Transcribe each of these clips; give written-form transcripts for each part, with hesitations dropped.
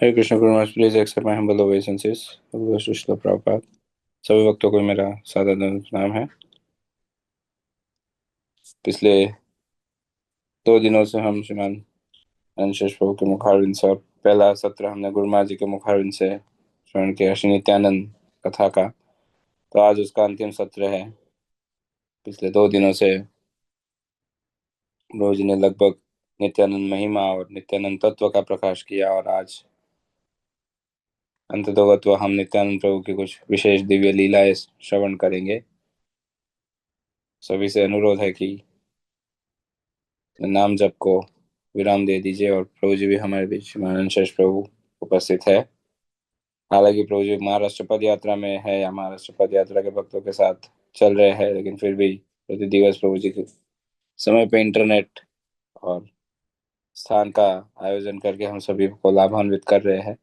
Hare Krishna guru please accept my humble obeisances. Srila Prabhupada. सभी भक्तों को मेरा सादर प्रणाम है। पिछले 2 दिनों से हम श्रीमान अनशेष प्रभु के मुखारविंद से, और पहला सत्र हमने गुरु महाराज जी के मुखारविंद से श्रवण किया श्री नित्यानंद कथा का। तो आज उसका अंतिम सत्र है। पिछले 2 दिनों से प्रभु जी ने लगभग नित्यानंद महिमा और नित्यानंद तत्व का प्रकाश किया, और आज अंततोगत्वा हम नित्यानंद प्रभु की कुछ विशेष दिव्य लीलाएं श्रवण करेंगे। सभी से अनुरोध है कि नाम जप को विराम दे दीजिए, और प्रभु जी भी हमारे बीच महान शेष प्रभु उपस्थित है। हालांकि प्रभु जी महाराष्ट्र पद यात्रा में है या महाराष्ट्र पद यात्रा के भक्तों के साथ चल रहे हैं, लेकिन फिर भी प्रति दिवस प्रभु जी के समय पे इंटरनेट और स्थान का आयोजन करके हम सभी को लाभान्वित कर रहे हैं।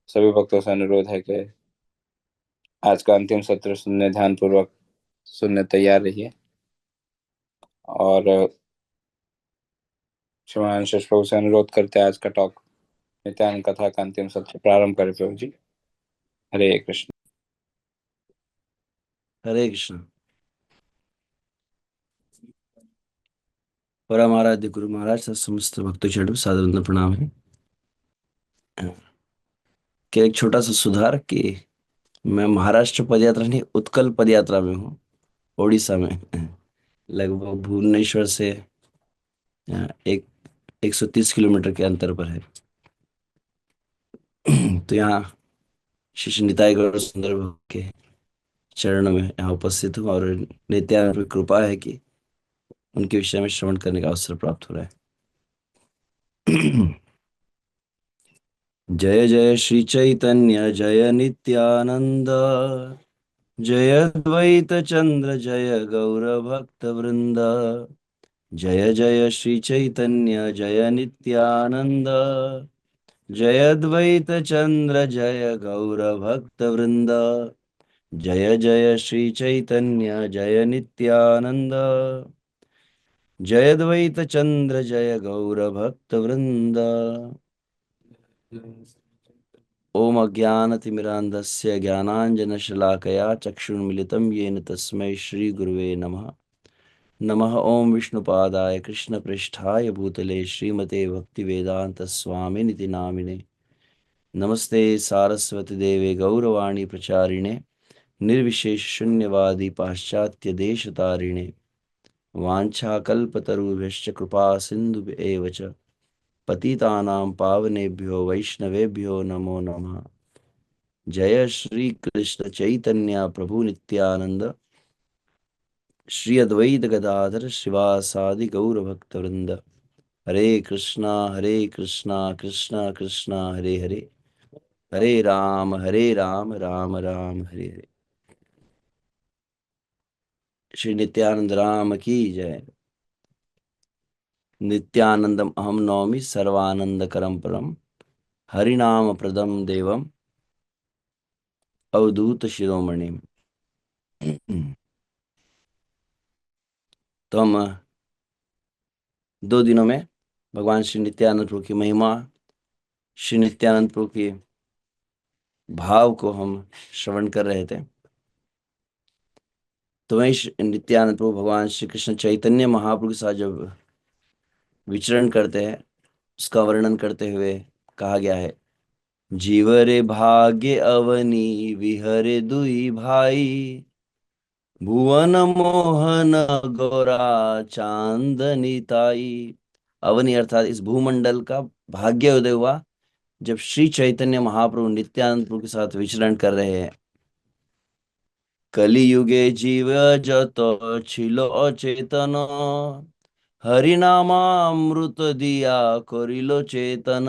सभी भक्तों से अनुरोध है कि आज का अंतिम सत्र सुनने ध्यान पूर्वक सुनने तैयार रहिए, और श्रीमान शेष प्रभु से अनुरोध करते हैं आज का टॉक नित्यानंद कथा का अंतिम सत्र प्रारंभ करें। प्रभु जी, हरे कृष्ण। हरे कृष्ण। परम आराध्य गुरु महाराज तथा समस्त भक्तों को सादर प्रणाम है। कि एक छोटा सा सुधार कि मैं महाराष्ट्र पदयात्रा नहीं, उत्कल पदयात्रा में हूँ, ओडिशा में। लगभग भुवनेश्वर से एक 130 किलोमीटर के अंतर पर है। तो यहाँ श्री निताई गौर सुंदर भक्त के चरणों में यहाँ उपस्थित हूँ, और नित्यानंद की कृपा है कि उनके विषय में श्रवण करने का अवसर प्राप्त हो रहा है। जय जय श्री चैतन्य जय नित्यानंद, जय द्वैत चंद्र जय गौर भक्त वृंद। जय जय श्री चैतन्य जय नित्यानंद, जय द्वैत चंद्र जय गौर भक्त वृंद। जय जय श्री चैतन्य जय नित्यानंद, जय द्वैत चंद्र जय गौर भक्त वृंद। ओम अज्ञानतिमिरान्धस्य ज्ञानाञ्जनशलाकया चक्षुर्मिलितं येन तस्मै श्रीगुरुवे नमः। नमः ओम विष्णुपादाय कृष्णप्रेष्ठाय भूतले श्रीमते भक्तिवेदान्तस्वामिनिति नामिने। नमस्ते सारस्वती देवे गौरवाणी प्रचारिणे, निर्विशेष शून्यवादी पाश्चात्य देशतारिणे। वाञ्छाकल्पतरुभ्यश्च कृपा सिन्धुभ्य एव च पतितानां पावनेभ्यो वैष्णवेभ्यो नमो नमः। जय श्री कृष्ण चैतन्य प्रभु नित्यानंद, श्री अद्वैत गदाधर शिवासादि गौर भक्त वृंद। हरे कृष्णा कृष्णा कृष्णा हरे हरे, हरे राम राम राम हरे हरे। श्री नित्यानंद राम की जय। नित्यानंदम अहम नौमि सर्वानंद करम परम, हरिनाम प्रदम देवम अवधूत शिरोमणि। तो हम 2 दिनों में भगवान श्री नित्यानंद प्रभु की महिमा, श्री नित्यानंद प्रभु के भाव को हम श्रवण कर रहे थे। तो वही नित्यानंद प्रभु भगवान श्री कृष्ण चैतन्य महाप्रभु के साथ जब विचरण करते हैं, उसका वर्णन करते हुए कहा गया है, जीवरे भाग्य अवनी विहरे दुई भाई, भुवन मोहन गौरा चांदनी ताई। अवनी अर्थात इस भूमंडल का भाग्य उदय हुआ जब श्री चैतन्य महाप्रभु नित्यानंद प्रभु के साथ विचरण कर रहे हैं। कलियुगे जीव जत छिलो अचेतन, हरिनामामृत दिया करिलो चेतन।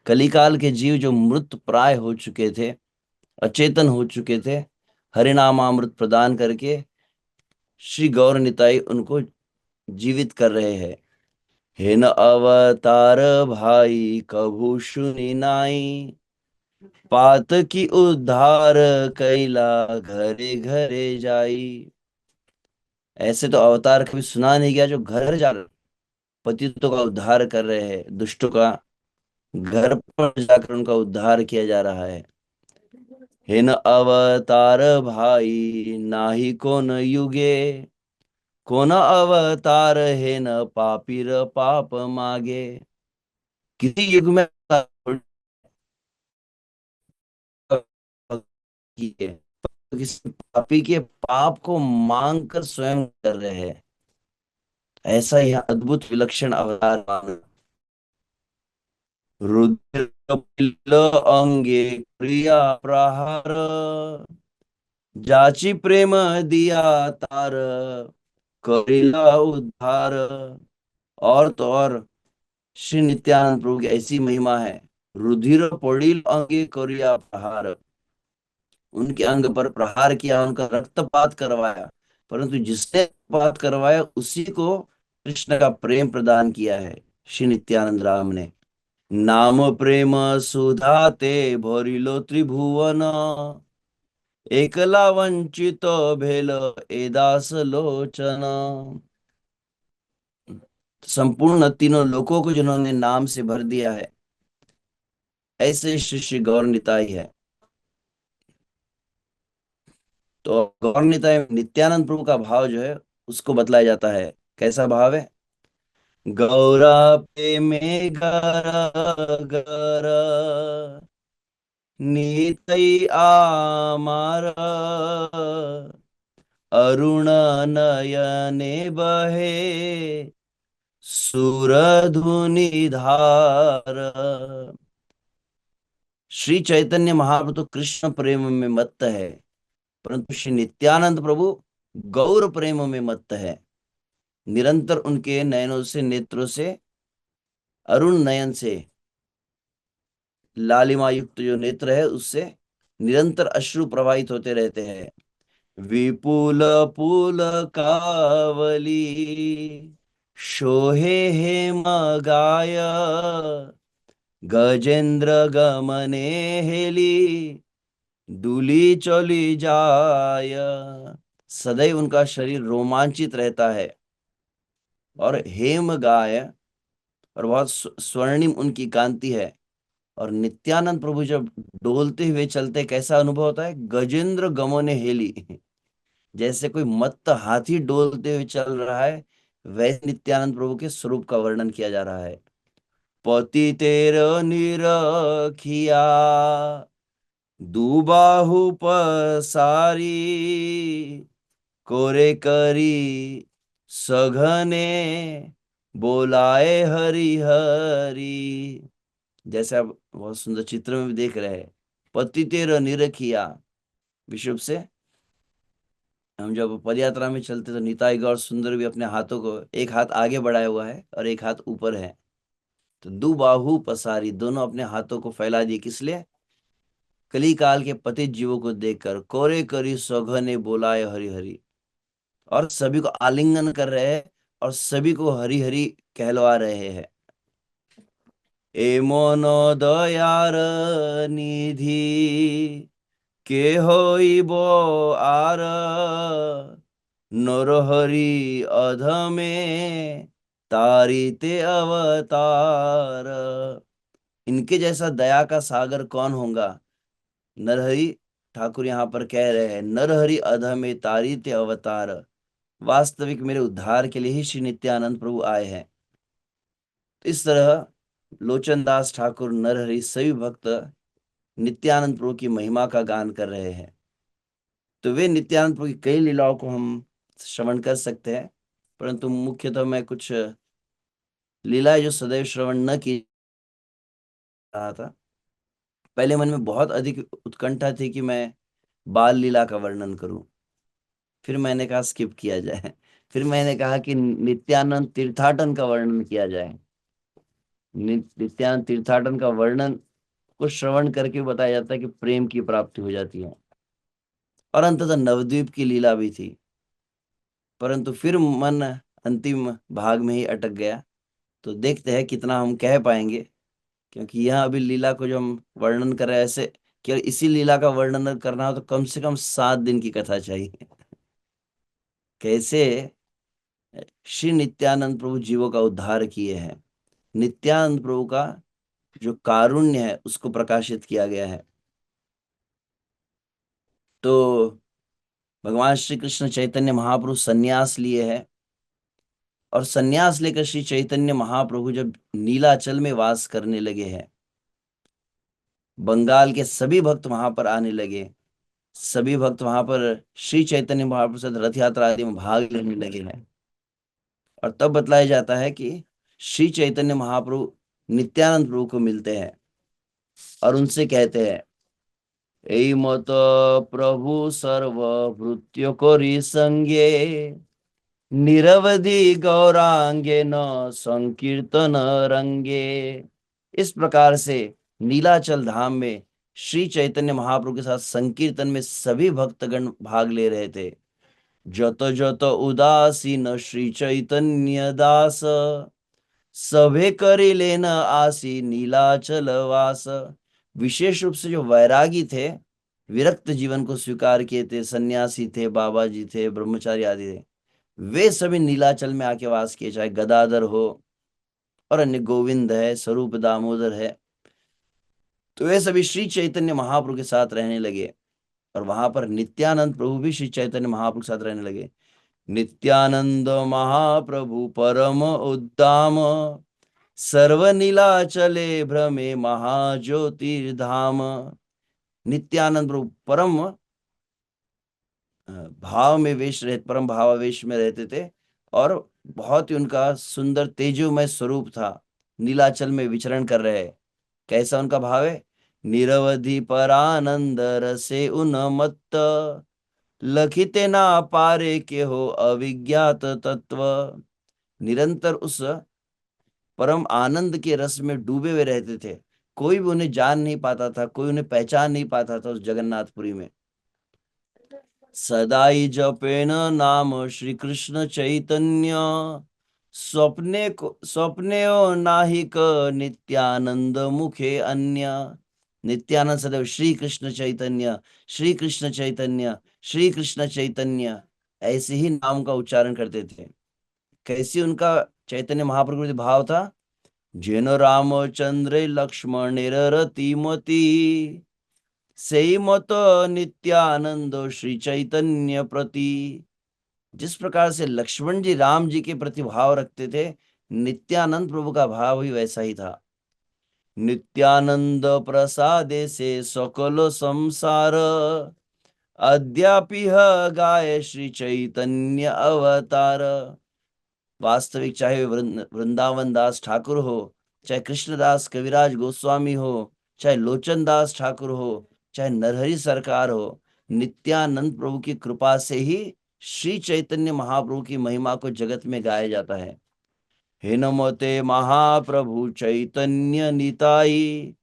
कलिकाल के जीव जो मृत प्राय हो चुके थे, अचेतन हो चुके थे, हरिनामामृत प्रदान करके श्री गौर निताई उनको जीवित कर रहे हैं। हे न अवतार भाई कभू सुनी नाई, पात की उद्धार कैला घरे घरे जाई। ऐसे तो अवतार कभी सुना नहीं गया जो घर घर जा रहे, पतितों का उद्धार कर रहे हैं, दुष्टों का घर पर जाकर उनका उद्धार किया जा रहा है। हे न अवतार भाई नाही कोन युगे, कोन अवतार है न पापीर पाप मागे। किसी युग में किए, किसी पापी के पाप को मांग कर स्वयं कर रहे हैं। ऐसा यह अद्भुत विलक्षण अवतार माना। रुद्र पिल्ल अंगे क्रिया प्रहार, जाची प्रेम दिया तार, करिला उद्धार। और तो और श्री नित्यानंद प्रभु की ऐसी महिमा है। रुधिर पड़िल अंगे करिया प्रहार, उनके अंग पर प्रहार किया, उनका रक्तपात करवाया, परंतु जिसने रक्तपात करवाया उसी को कृष्ण का प्रेम प्रदान किया है श्री नित्यानंद राम ने। नाम प्रेम सुधाते भरिलो त्रिभुवन, एकला वंचित भेल ए दास लोचन। संपूर्ण तीनों लोकों को जिन्होंने नाम से भर दिया है, ऐसे श्री श्री गौर निताई है। तो गौर निताई में नित्यानंद प्रभु का भाव जो है उसको बतलाया जाता है। कैसा भाव है? गौरा पे में गर गर, नीतई आमार, अरुण नयने बहे सुरधुनि धार। श्री चैतन्य महाप्रभु कृष्ण प्रेम में मत्त है, परंतु श्री नित्यानंद प्रभु गौर प्रेम में मत्त है। निरंतर उनके नयनों से, नेत्रों से, अरुण नयन से, लालिमा युक्त जो नेत्र है उससे निरंतर अश्रु प्रवाहित होते रहते हैं। विपुल पुल कावली शोहे हेम गाय, गजेंद्र गमने हेली डुली चली जाय। सदैव उनका शरीर रोमांचित रहता है। और हेम गाय, और बहुत स्वर्णिम उनकी कांति है। और नित्यानंद प्रभु जब डोलते हुए चलते कैसा अनुभव होता है? गजेंद्र गमने हेली जैसे कोई मत्त हाथी डोलते हुए चल रहा है, वैसे नित्यानंद प्रभु के स्वरूप का वर्णन किया जा रहा है। पति तेरो निरखिया दुबाहु पसारी, कोरे करी सघने बोलाए हरि हरि। जैसे आप बहुत सुंदर चित्र में भी देख रहे हैं, पति तेरा निरखिया। विशुभ से हम जब पदयात्रा में चलते तो निताई गौर सुंदर भी अपने हाथों को एक हाथ आगे बढ़ाया हुआ है और एक हाथ ऊपर है। तो दो बाहु पसारी, दोनों अपने हाथों को फैला दिए। किस लिए? कली काल के पतित जीवों को देखकर कोरे करी सौघने बोलाए हरि हरि। और सभी को आलिंगन कर रहे हैं और सभी को हरि हरि कहलवा रहे हैं। ए मोनो दयार निधि के होइब आर, नरहरि अधमे तारिते अवतार। इनके जैसा दया का सागर कौन होगा? नरहरि ठाकुर यहाँ पर कह रहे हैं, नरहरि अधमे तारिते अवतार। वास्तविक मेरे उद्धार के लिए ही श्री नित्यानंद प्रभु आए हैं। तो इस तरह लोचन दास ठाकुर, नरहरि, सभी भक्त नित्यानंद प्रभु की महिमा का गान कर रहे हैं। तो वे नित्यानंद प्रभु की कई लीलाओं को हम श्रवण कर सकते हैं, परंतु मुख्यतः मैं कुछ लीलाएं जो सदैव श्रवण न की रहा था। पहले मन में बहुत अधिक उत्कंठा थी कि मैं बाल लीला का वर्णन करूं। फिर मैंने कहा स्किप किया जाए। फिर मैंने कहा कि नित्यानंद तीर्थाटन का वर्णन किया जाए। नित्यानंद तीर्थाटन का वर्णन को श्रवण करके बताया जाता है कि प्रेम की प्राप्ति हो जाती है। और अंततः नवद्वीप की लीला भी थी, परंतु फिर मन अंतिम भाग में ही अटक गया। तो देखते हैं कितना हम कह पाएंगे, क्योंकि यह अभी लीला को जो हम वर्णन कर रहे हैं, ऐसे कि इसी लीला का वर्णन करना हो तो कम से कम 7 दिन की कथा चाहिए। कैसे श्री नित्यानंद प्रभु जीवों का उद्धार किए हैं। नित्यानंद प्रभु का जो कारुण्य है उसको प्रकाशित किया गया है। तो भगवान श्री कृष्ण चैतन्य महाप्रभु सन्यास लिए है, और सन्यास लेकर श्री चैतन्य महाप्रभु जब नीलाचल में वास करने लगे हैं, बंगाल के सभी भक्त वहां पर आने लगे। सभी भक्त वहां पर श्री चैतन्य महाप्रभु से रथ यात्रा आदि में भाग लेने लगे हैं। और तब बतलाया जाता है कि श्री चैतन्य महाप्रभु नित्यानंद प्रभु को मिलते हैं और उनसे कहते हैं, এই মত প্রভু সর্বভৃত্য করি সঙ্গে, निरवधि गौरांगे न संकीर्तन रंगे। इस प्रकार से नीलाचल धाम में श्री चैतन्य महाप्रभु के साथ संकीर्तन में सभी भक्तगण भाग ले रहे थे। जत जत उदासीन श्री चैतन्य दास, सभे करी लेन आसी नीलाचल वास। विशेष रूप से जो वैरागी थे, विरक्त जीवन को स्वीकार किए थे, सन्यासी थे, बाबा जी थे, ब्रह्मचारी आदि थे, वे सभी नीलाचल में आके वास किए, चाहे गदाधर हो और अन्य गोविंद है, स्वरूप दामोदर है। तो वे सभी श्री चैतन्य महाप्रभु के साथ रहने लगे, और वहां पर नित्यानंद प्रभु भी श्री चैतन्य महाप्रभु के साथ रहने लगे। नित्यानंद महाप्रभु परम उद्दाम, सर्व नीलाचले भ्रमे महाज्योतिर्धाम। नित्यानंद प्रभु परम भाव में वेश रहे, परम भावावेश में रहते थे, और बहुत ही उनका सुंदर तेजोमय स्वरूप था। नीलाचल में विचरण कर रहे हैं। कैसा उनका भाव है? निरवधि परानंद रसे उन्मत्त, लखिते ना पारे के हो अविज्ञात तत्व। निरंतर उस परम आनंद के रस में डूबे हुए रहते थे। कोई भी उन्हें जान नहीं पाता था, कोई उन्हें पहचान नहीं पाता था उस जगन्नाथपुरी में। सदाई जपेन नाम श्री कृष्ण चैतन्य, स्वप्ने नाहिक नित्यानंद मुखे अन्य। नित्यानंद सदैव श्री कृष्ण चैतन्य, श्री कृष्ण चैतन्य, श्री कृष्ण चैतन्य ऐसे ही नाम का उच्चारण करते थे। कैसी उनका चैतन्य महाप्रभु का भाव था? जेन रामचंद्र लक्ष्मण रतिमती, सेई मत नित्यानंद श्री चैतन्य प्रति। जिस प्रकार से लक्ष्मण जी राम जी के प्रति भाव रखते थे, नित्यानंद प्रभु का भाव भी वैसा ही था। नित्यानंद प्रसादे से सकल संसार, अद्यापि गाय श्री चैतन्य अवतार। वास्तविक चाहे वृंदावन दास ठाकुर हो, चाहे कृष्णदास कविराज गोस्वामी हो, चाहे लोचन दास ठाकुर हो, चाहे नरहरि सरकार हो, नित्यानंद प्रभु की कृपा से ही श्री चैतन्य महाप्रभु की महिमा को जगत में गाया जाता है। हे नमोते महाप्रभु चैतन्य निताई,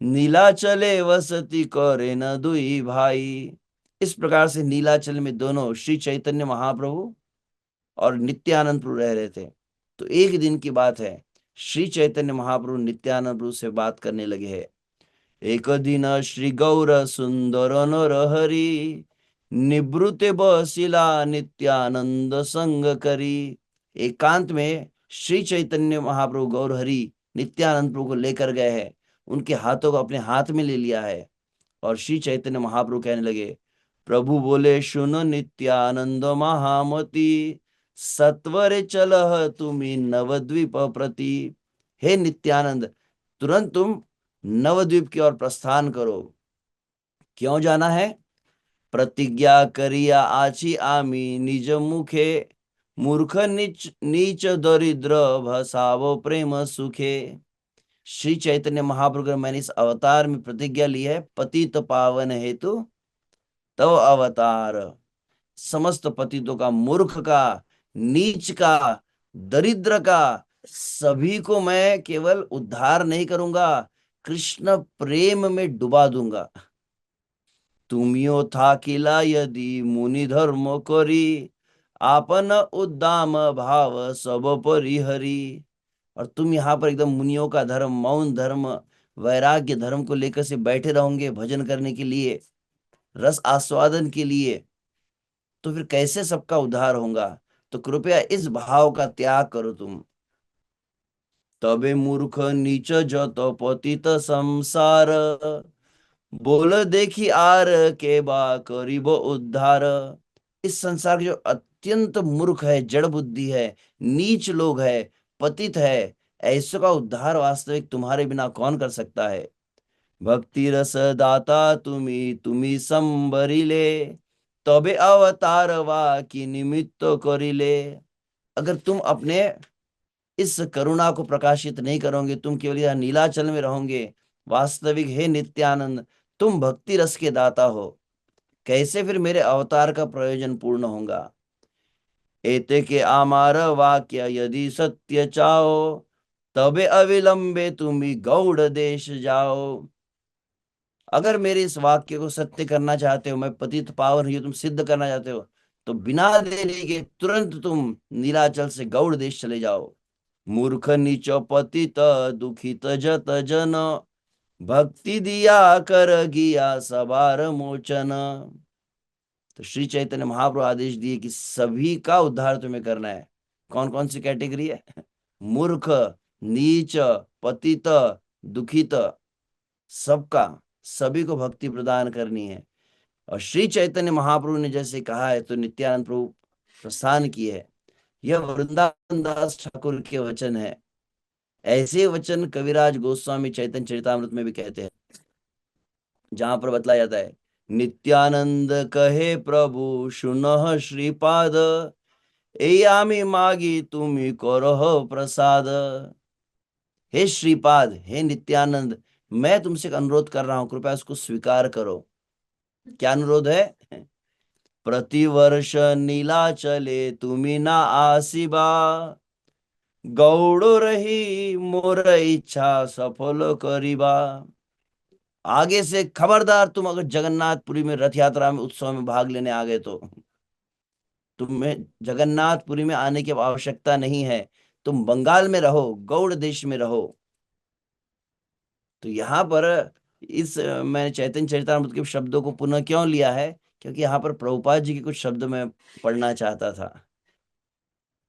नीलाचले वसति करे न दुई भाई। इस प्रकार से नीलाचल में दोनों श्री चैतन्य महाप्रभु और नित्यानंद प्रभु रह रहे थे। तो एक दिन की बात है, श्री चैतन्य महाप्रभु नित्यानंद प्रभु से बात करने लगे हैं। एक दिन श्री गौर सुंदर नर हरि, निवृत्ते बसिला नित्यानंद संग करी। एकांत में श्री चैतन्य महाप्रभु गौर हरि नित्यानंद प्रभु को लेकर गए हैं, उनके हाथों को अपने हाथ में ले लिया है, और श्री चैतन्य महाप्रभु कहने लगे, प्रभु बोले सुन नित्यानंद महामती, सत्वरे चलह तुम्ही नवद्वीप प्रति। हे नित्यानंद, तुरंत तुम नवद्वीप की ओर प्रस्थान करो। क्यों जाना है? प्रतिज्ञा करिया आची आमी निज मुखे, मूर्ख नीच नीच दरिद्र भसावो प्रेम सुखे। श्री चैतन्य महाप्रभु ने मैंने इस अवतार में प्रतिज्ञा ली है, पतित पावन हेतु तव अवतार। समस्त पतितों का, मूर्ख का, नीच का, दरिद्र का, सभी को मैं केवल उद्धार नहीं करूंगा, कृष्ण प्रेम में डुबा दूंगा। तुमियो था किला यदि मुनि धर्म करी, आपन उद्दाम भाव सब परिहरी। और तुम यहाँ पर एकदम मुनियों का धर्म, मौन धर्म, वैराग्य धर्म को लेकर से बैठे रहोगे भजन करने के लिए, रस आस्वादन के लिए, तो फिर कैसे सबका उद्धार होगा? तो कृपया इस भाव का त्याग करो तुम। तबे मूर्ख नीच जत पतित संसार, बोल देखी आर के बा करीब उद्धार। इस संसार के जो अत्यंत मूर्ख है, जड़ बुद्धि है, नीच लोग है, पतित है, ऐसो का उद्धार वास्तविक तुम्हारे बिना कौन कर सकता है। भक्ति रस दाता तुम्ही तुम्ही संबरिले, तबे अवतार वा की निमित्त करिले। अगर तुम अपने इस करुणा को प्रकाशित नहीं करोगे, तुम केवल यह नीलाचल में रहोगे, वास्तविक हे नित्यानंद तुम भक्ति रस के दाता हो, कैसे फिर मेरे अवतार का प्रयोजन पूर्ण होगा। एते के आमार वाक्य यदि सत्य चाहो, तबे अविलंबे तुम्ही गौड़ देश जाओ। अगर मेरे इस वाक्य को सत्य करना चाहते हो, मैं पतित पावन हूं तुम सिद्ध करना चाहते हो, तो बिना देरी के तुरंत तुम नीलाचल से गौड़ देश चले जाओ। मूर्ख नीच पतित दुखित जत जन, भक्ति दिया कर गिया सबार मोचन। तो श्री चैतन्य महाप्रभु आदेश दिए कि सभी का उद्धार तुम्हें करना है। कौन कौन सी कैटेगरी है? मूर्ख, नीच, पतित, दुखित, सबका, सभी को भक्ति प्रदान करनी है। और श्री चैतन्य महाप्रभु ने जैसे कहा है, तो नित्यानंद प्रभु प्रस्थान किए है। यह वृंदावन दास ठाकुर के वचन है। ऐसे वचन कविराज गोस्वामी चैतन्य चरितामृत में भी कहते हैं, जहां पर बतलाया जाता है, नित्यानंद कहे प्रभु सुनह श्रीपाद, ए आमी मागी तुम्ही करह प्रसाद। हे श्रीपाद, हे नित्यानंद, मैं तुमसे एक अनुरोध कर रहा हूं, कृपया उसको स्वीकार करो। क्या अनुरोध है? प्रतिवर्ष नीलाचले तुम्ही ना आसीबा, गौड़ रही मोर इच्छा सफल करीबा। आगे से खबरदार, तुम अगर जगन्नाथपुरी में रथ यात्रा में उत्सव में भाग लेने आ गए तो तुम्हें जगन्नाथपुरी में आने की अब आवश्यकता नहीं है, तुम बंगाल में रहो, गौड़ देश में रहो। तो यहाँ पर मैंने चैतन्य चरितामृत के शब्दों को पुनः क्यों लिया है, क्योंकि यहाँ पर प्रभुपाद जी के कुछ शब्द मैं पढ़ना चाहता था।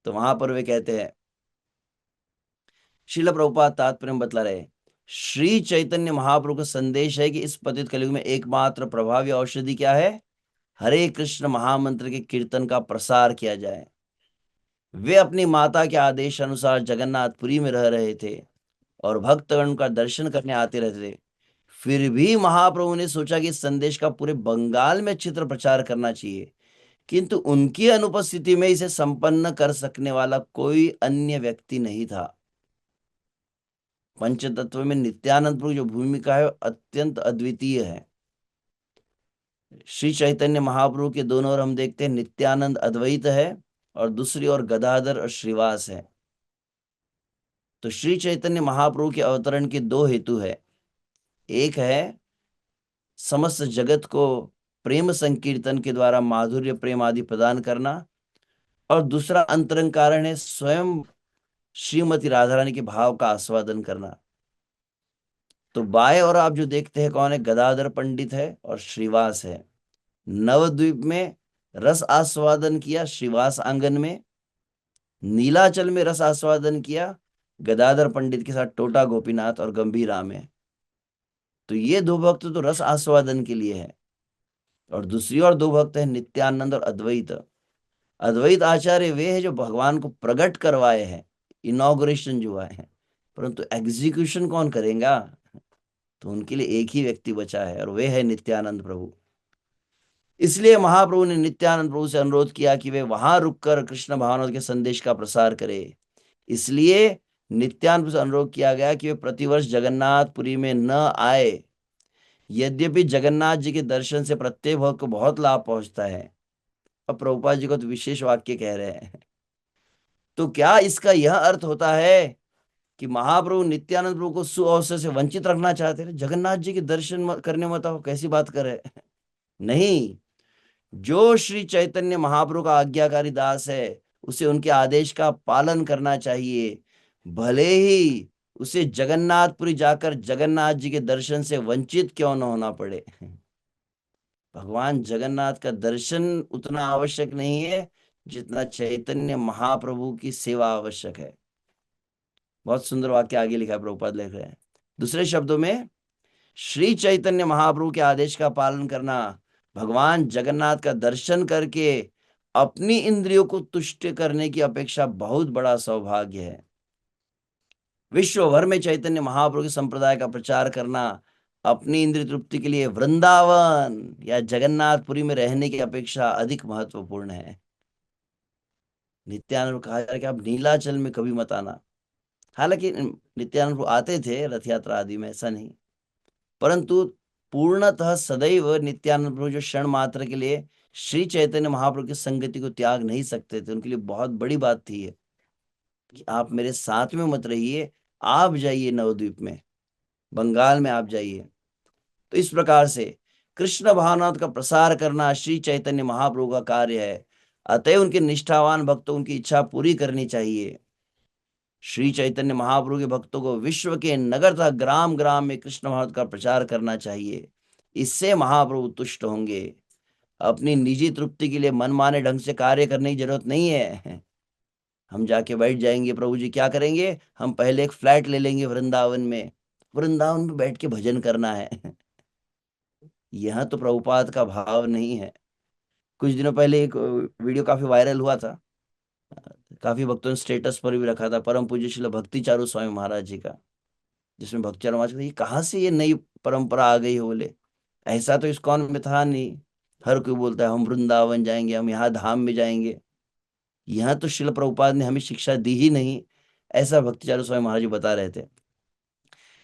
तो वहां पर वे कहते हैं, श्रील प्रभुपाद तात्पर्य में बतला रहे, श्री चैतन्य महाप्रभु का संदेश है कि इस पतित कलयुग में एकमात्र प्रभावी औषधि क्या है? हरे कृष्ण महामंत्र के कीर्तन का प्रसार किया जाए। वे अपनी माता के आदेश अनुसार जगन्नाथपुरी में रह रहे थे और भक्तगण का दर्शन करने आते रहते थे। फिर भी महाप्रभु ने सोचा कि इस संदेश का पूरे बंगाल में अच्छी तरह प्रचार करना चाहिए, किंतु उनकी अनुपस्थिति में इसे संपन्न कर सकने वाला कोई अन्य व्यक्ति नहीं था। पंचतत्व में नित्यानंद प्रभु जो भूमिका है अत्यंत अद्वितीय है। श्री चैतन्य महाप्रभु के दोनों ओर हम देखते हैं नित्यानंद अद्वैत है और दूसरी ओर गदाधर और श्रीवास है। तो श्री चैतन्य महाप्रभु के अवतरण के दो हेतु है। एक है समस्त जगत को प्रेम संकीर्तन के द्वारा माधुर्य प्रेम आदि प्रदान करना, और दूसरा अंतरंग कारण है स्वयं श्रीमती राधा रानी के भाव का आस्वादन करना। तो बाएं और आप जो देखते हैं कौन है? गदाधर पंडित है और श्रीवास है। नवद्वीप में रस आस्वादन किया श्रीवास आंगन में, नीलाचल में रस आस्वादन किया गदाधर पंडित के साथ टोटा गोपीनाथ और गंभीरा में। तो ये दो भक्त तो रस आस्वादन के लिए है, और दूसरी ओर दो भक्त है नित्यानंद और अद्वैत। अद्वैत आचार्य वे हैं जो भगवान को प्रकट करवाए हैं, इनॉग्रेशन जो हुआ है, परंतु एग्जीक्यूशन कौन करेगा? तो उनके लिए एक ही व्यक्ति बचा है और वे है नित्यानंद प्रभु। इसलिए महाप्रभु ने नित्यानंद प्रभु से अनुरोध किया कि वे वहां रुककर कृष्ण भावनाओं के संदेश का प्रसार करे। इसलिए नित्यानंद प्रभु से अनुरोध किया गया कि वे प्रतिवर्ष जगन्नाथपुरी में न आए। यद्यपि जगन्नाथ जी के दर्शन से प्रत्येक भक्त को बहुत लाभ पहुंचता है। अब प्रभुपाद जी को तो विशेष वाक्य कह रहे हैं। तो क्या इसका यह अर्थ होता है कि महाप्रभु नित्यानंद प्रभु को सुअवसर से वंचित रखना चाहते थे? जगन्नाथ जी के दर्शन करने मत आओ, कैसी बात करे? नहीं, जो श्री चैतन्य महाप्रभु का आज्ञाकारी दास है उसे उनके आदेश का पालन करना चाहिए, भले ही उसे जगन्नाथपुरी जाकर जगन्नाथ जी के दर्शन से वंचित क्यों न होना पड़े। भगवान जगन्नाथ का दर्शन उतना आवश्यक नहीं है जितना चैतन्य महाप्रभु की सेवा आवश्यक है। बहुत सुंदर वाक्य आगे लिखा है, प्रभुपाद लिख रहे हैं। दूसरे शब्दों में, श्री चैतन्य महाप्रभु के आदेश का पालन करना भगवान जगन्नाथ का दर्शन करके अपनी इंद्रियों को तुष्ट करने की अपेक्षा बहुत बड़ा सौभाग्य है। विश्व भर में चैतन्य महाप्रभु के संप्रदाय का प्रचार करना अपनी इंद्रिय तृप्ति के लिए वृंदावन या जगन्नाथपुरी में रहने की अपेक्षा अधिक महत्वपूर्ण है। नित्यानंद को कहा जा रहा है कि आप नीलाचल में कभी मत आना। हालांकि नित्यानंद प्रभु आते थे रथ यात्रा आदि में, ऐसा नहीं, परंतु पूर्णतः सदैव नित्यानंद प्रभु जो क्षण मात्र के लिए श्री चैतन्य महाप्रभु की संगति को त्याग नहीं सकते थे, उनके लिए बहुत बड़ी बात थी ये, कि आप मेरे साथ में मत रहिए, आप जाइए नवद्वीप में, बंगाल में आप जाइए। तो इस प्रकार से कृष्ण भावनाओं का प्रसार करना श्री चैतन्य महाप्रभु का कार्य है। अतः उनके निष्ठावान भक्तों उनकी इच्छा पूरी करनी चाहिए। श्री चैतन्य महाप्रभु के भक्तों को विश्व के नगर तथा ग्राम ग्राम में कृष्ण भाव का प्रचार करना चाहिए। इससे महाप्रभु तुष्ट होंगे। अपनी निजी तृप्ति के लिए मनमाने ढंग से कार्य करने की जरूरत नहीं है। हम जाके बैठ जाएंगे, प्रभु जी क्या करेंगे, हम पहले एक फ्लैट ले लेंगे वृंदावन में, वृंदावन में बैठ के भजन करना है। यह तो प्रभुपाद का भाव नहीं है। कुछ दिनों पहले एक वीडियो काफी वायरल हुआ था, काफी भक्तों ने स्टेटस पर भी रखा था, परम पूज्य श्रील भक्ति चारू स्वामी महाराज जी का, जिसमें भक्ति चारू महाराज ये कहाँ से ये नई परंपरा आ गई है, बोले ऐसा तो इस्कॉन में था नहीं। हर कोई बोलता है हम वृंदावन जाएंगे, हम यहाँ धाम में जाएंगे, यहाँ तो श्रील प्रभुपाद ने हमें शिक्षा दी ही नहीं, ऐसा भक्ति चारू स्वामी महाराज जी बता रहे थे।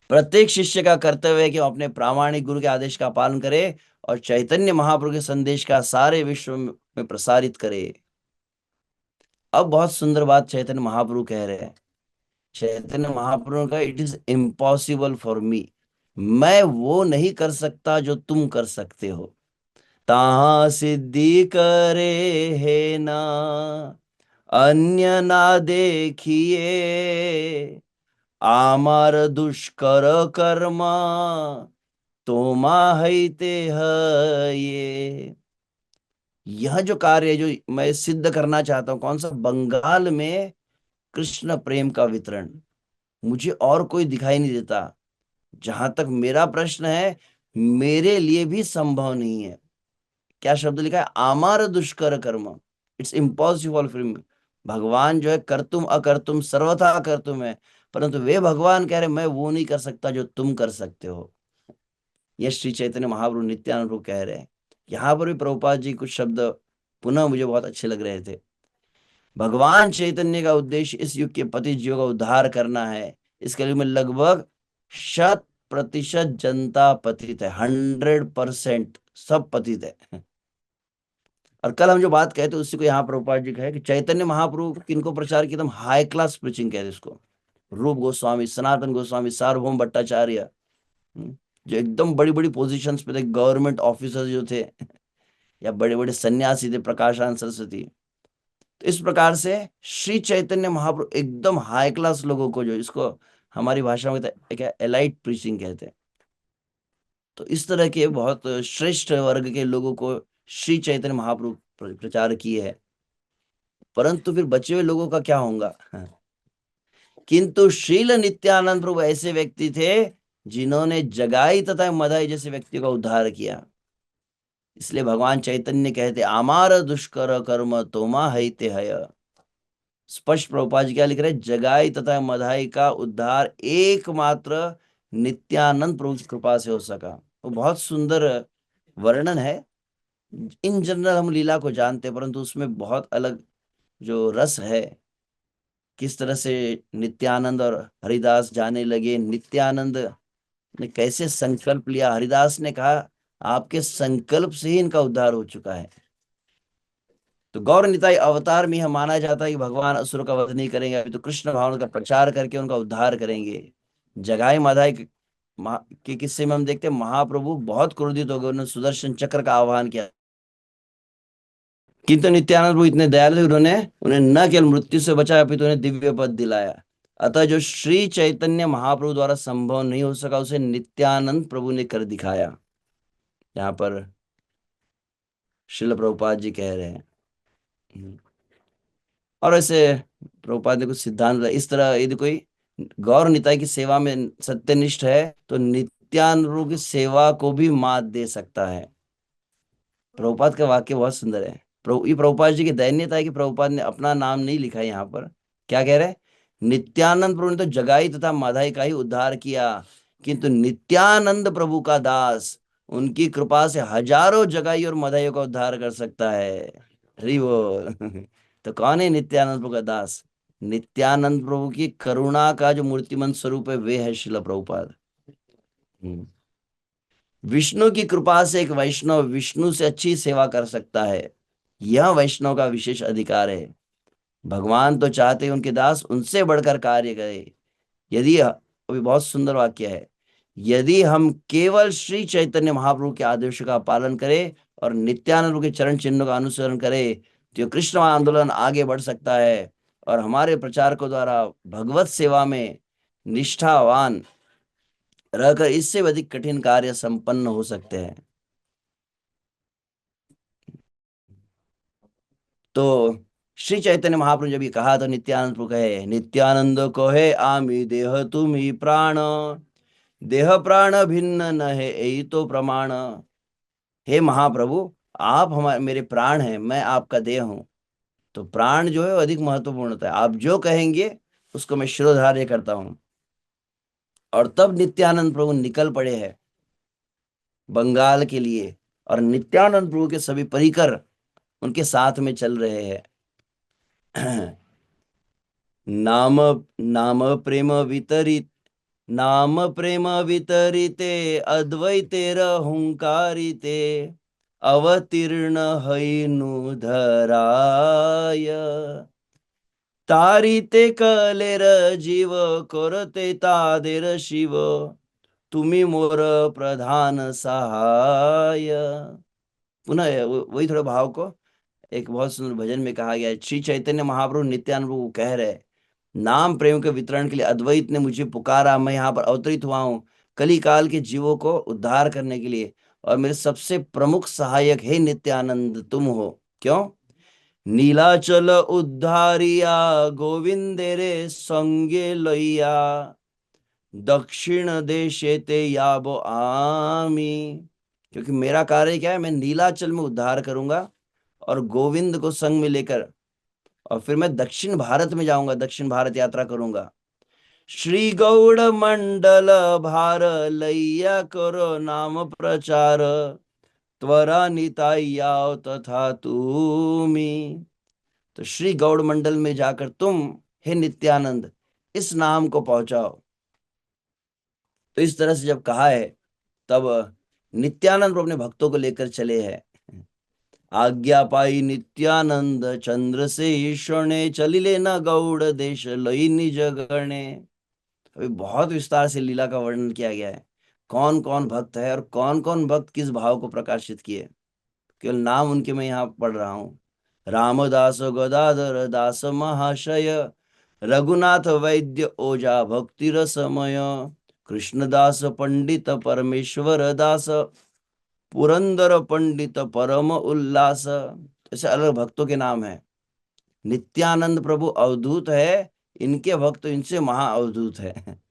प्रत्येक शिष्य का कर्तव्य है कि वो अपने प्रामाणिक गुरु के आदेश का पालन करे और चैतन्य महाप्रभु के संदेश का सारे विश्व में प्रसारित करे। अब बहुत सुंदर बात चैतन्य महाप्रभु कह रहे हैं। चैतन्य महाप्रभु का, it is impossible for me, मैं वो नहीं कर सकता जो तुम कर सकते हो। ताहा सिद्धि करे है ना अन्य ना देखिए, आमार दुष्कर कर्म तोमा हईते है ये। यह जो कार्य है जो मैं सिद्ध करना चाहता हूं, कौन सा, बंगाल में कृष्ण प्रेम का वितरण, मुझे और कोई दिखाई नहीं देता। जहां तक मेरा प्रश्न है, मेरे लिए भी संभव नहीं है। क्या शब्द लिखा है, आमार दुष्कर कर्म, इट्स इम्पॉसिबल फॉर मी। भगवान जो है कर्तुम अकर्तुम सर्वथा कर्तुम है, परंतु वे भगवान कह रहे मैं वो नहीं कर सकता जो तुम कर सकते हो। यह श्री चैतन्य महाप्रभु नित्यानंद प्रभु कह रहे हैं। यहाँ पर भी प्रभुपाद जी कुछ शब्द पुनः मुझे बहुत अच्छे लग रहे थे। भगवान चैतन्य का उद्देश्य इस युग के पतित जीवों का उद्धार करना है। इस कलयुग में लगभग 100% जनता पतित है, 100% सब पतित है। और कल हम जो बात कहते उसी को यहाँ प्रभुपाद जी कहे कि चैतन्य महाप्रभु किनको प्रचार की, एकदम हाई क्लास प्रीचिंग कहते इसको। रूप गोस्वामी, सनातन गोस्वामी, सार्वभौम भट्टाचार्य, जो एकदम बड़ी बड़ी पोजीशंस पे थे, गवर्नमेंट ऑफिसर जो थे, या बड़े बड़े सन्यासी थे, प्रकाशानंद सरस्वती। तो इस प्रकार से श्री चैतन्य महाप्रभु एकदम हाई क्लास लोगों को, जो इसको हमारी भाषा में क्या एलाइट प्रीचिंग कहते हैं, तो इस तरह के बहुत श्रेष्ठ वर्ग के लोगों को श्री चैतन्य महाप्रभु प्रचार किए है। परंतु फिर बचे हुए लोगों का क्या होगा? किंतु श्रील नित्यानंद प्रभु ऐसे व्यक्ति थे जिन्होंने जगाई तथा मदाई जैसे व्यक्ति का उद्धार किया। इसलिए भगवान चैतन्य कहते आमार दुष्कर कर्म तोमा हईते हय। स्पष्ट प्रभुपाद जी क्या लिख रहे हैं, जगाई तथा मधाई का उद्धार एकमात्र नित्यानंद प्रभु की कृपा से हो सका। वो बहुत सुंदर वर्णन है। इन जनरल हम लीला को जानते हैं, परंतु उसमें बहुत अलग जो रस है, किस तरह से नित्यानंद और हरिदास जाने लगे, नित्यानंद ने कैसे संकल्प लिया, हरिदास ने कहा आपके संकल्प से ही इनका उद्धार हो चुका है। तो गौर निताई अवतार में यह माना जाता है कि भगवान असुर का वध नहीं करेंगे, अभी तो कृष्ण भावना का प्रचार करके उनका उद्धार करेंगे। जगाई माधाई के किस्से में हम देखते हैं महाप्रभु बहुत क्रोधित हो गए, उन्होंने सुदर्शन चक्र का आह्वान किया, किंतु नित्यानंद प्रभु इतने दयालु थे, उन्होंने उन्हें न केवल मृत्यु से बचाया अपितु उन्हें दिव्य पद दिलाया। अतः जो श्री चैतन्य महाप्रभु द्वारा संभव नहीं हो सका, उसे नित्यानंद प्रभु ने कर दिखाया। यहाँ पर श्रील प्रभुपाद जी कह रहे हैं। और ऐसे प्रभुपाद ने कुछ सिद्धांत इस तरह, यदि कोई गौर निताई की सेवा में सत्यनिष्ठ है तो नित्यानंद की सेवा को भी मात दे सकता है। प्रभुपाद का वाक्य बहुत सुंदर है। ये प्रभुपाद जी की दयनीयता है कि प्रभुपाद ने अपना नाम नहीं लिखा है यहाँ पर। क्या कह रहे हैं? नित्यानंद प्रभु ने तो जगाई तथा माधाई का ही उद्धार किया, किंतु नित्यानंद प्रभु का दास उनकी कृपा से हजारों जगाई और मधाइयों का उद्धार कर सकता है। हरि बोल। तो कौन है नित्यानंद प्रभु का दास? नित्यानंद प्रभु की करुणा का जो मूर्तिमंत स्वरूप है वे है शिला प्रभुपाद। हम्म। विष्णु की कृपा से एक वैष्णव विष्णु से अच्छी सेवा कर सकता है, यह वैष्णव का विशेष अधिकार है। भगवान तो चाहते हैं उनके दास उनसे बढ़कर कार्य करे। यदि अभी बहुत सुंदर वाक्य है, यदि हम केवल श्री चैतन्य महाप्रभु के आदेशों का पालन करें और नित्यानंद के चरण चिन्हों का अनुसरण करें तो कृष्ण आंदोलन आगे बढ़ सकता है और हमारे प्रचारकों द्वारा भगवत सेवा में निष्ठावान रहकर इससे भी अधिक कठिन कार्य संपन्न हो सकते हैं। तो श्री चैतन्य महाप्रभु जब ये कहा तो नित्यानंद प्रभु कहे, नित्यानंद को है आमी देह तुम ही प्राण, देह प्राण भिन्न न है यही तो प्रमाण। हे महाप्रभु, आप हमारे मेरे प्राण हैं, मैं आपका देह हूं। तो प्राण जो है वो अधिक महत्वपूर्ण होता है। आप जो कहेंगे उसको मैं शिरोधार्य करता हूं। और तब नित्यानंद प्रभु निकल पड़े हैं बंगाल के लिए, और नित्यानंद प्रभु के सभी परिकर उनके साथ में चल रहे हैं। नाम नाम प्रेम वितरित, नाम प्रेम वितरिते अद्वैतेर हुंकारिते, अवतीर्ण हैनु धराय, तारिते कलेर जीव करते तादेर शिव, तुम्ही मोर प्रधान सहाय। पुनः वही थोड़ा भाव को एक बहुत सुंदर भजन में कहा गया है। श्री चैतन्य महाप्रभु नित्यानंद प्रभु कह रहे हैं, नाम प्रेम के वितरण के लिए अद्वैत ने मुझे पुकारा, मैं यहाँ पर अवतरित हुआ हूँ कली काल के जीवों को उद्धार करने के लिए, और मेरे सबसे प्रमुख सहायक है नित्यानंद तुम हो। क्यों? नीलाचल उद्धारिया गोविंदे रे संगे लैया, दक्षिण देशे ते याबो आमी। क्योंकि मेरा कार्य क्या है, मैं नीलाचल में उद्धार करूंगा और गोविंद को संग में लेकर, और फिर मैं दक्षिण भारत में जाऊंगा, दक्षिण भारत यात्रा करूंगा। श्री गौड़ मंडल भार लैया करो नाम प्रचार, त्वरा निताई आओ तथा तुमी। तो श्री गौड़ मंडल में जाकर तुम हे नित्यानंद इस नाम को पहुंचाओ। तो इस तरह से जब कहा है तब नित्यानंद प्रभु अपने भक्तों को लेकर चले हैं। आज्ञा पाई नित्यानंद चंद्र से ईश्वरने, चलिले न गौड़ देश लई निज गणे। अभी बहुत विस्तार से लीला का वर्णन किया गया है, कौन कौन भक्त है और कौन कौन भक्त किस भाव को प्रकाशित किए। केवल नाम उनके मैं यहाँ पढ़ रहा हूँ। रामदास गदाधर दास महाशय, रघुनाथ वैद्य ओझा भक्ति रसमय, कृष्णदास पंडित परमेश्वर दास, पुरंदर पंडित परम उल्लास। ऐसे अलग भक्तों के नाम है। नित्यानंद प्रभु अवधूत है, इनके भक्त इनसे महा अवधूत है।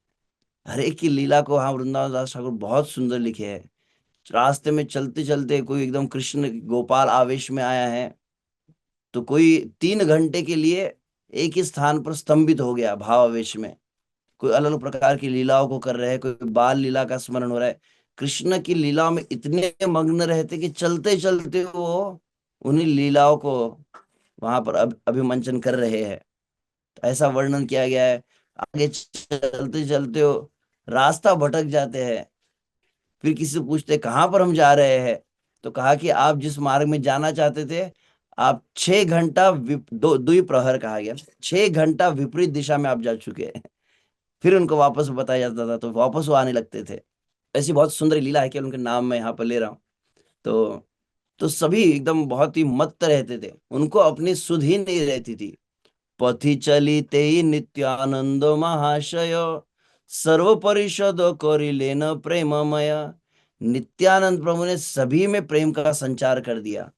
हरे की लीला को हाँ वृंदावन दास ठाकुर बहुत सुंदर लिखे है। रास्ते में चलते चलते कोई एकदम कृष्ण गोपाल आवेश में आया है, तो कोई 3 घंटे के लिए एक ही स्थान पर स्तंभित हो गया भाव आवेश में। कोई अलग अलग प्रकार की लीलाओं को कर रहे हैं, कोई बाल लीला का स्मरण हो रहा है। कृष्ण की लीलाओं में इतने मग्न रहते कि चलते चलते वो उन्हीं लीलाओं को वहां पर अभिमंचन कर रहे हैं। तो ऐसा वर्णन किया गया है। आगे चलते चलते हो रास्ता भटक जाते हैं, फिर किसी से पूछते कहाँ पर हम जा रहे हैं, तो कहा कि आप जिस मार्ग में जाना चाहते थे, आप 6 घंटा द्विप्रहर कहा गया, 6 घंटा विपरीत दिशा में आप जा चुके हैं। फिर उनको वापस बताया जाता था तो वापस वो आने लगते थे। ऐसी बहुत सुंदर लीला है कि उनके नाम मैं यहाँ पर ले रहा हूँ। तो सभी एकदम बहुत ही मत्त रहते थे, उनको अपनी सुध ही नहीं रहती थी। पथि चलिते नित्यानंद महाशय, सर्व परिषद करिलेन प्रेममय। नित्यानंद प्रभु ने सभी में प्रेम का संचार कर दिया।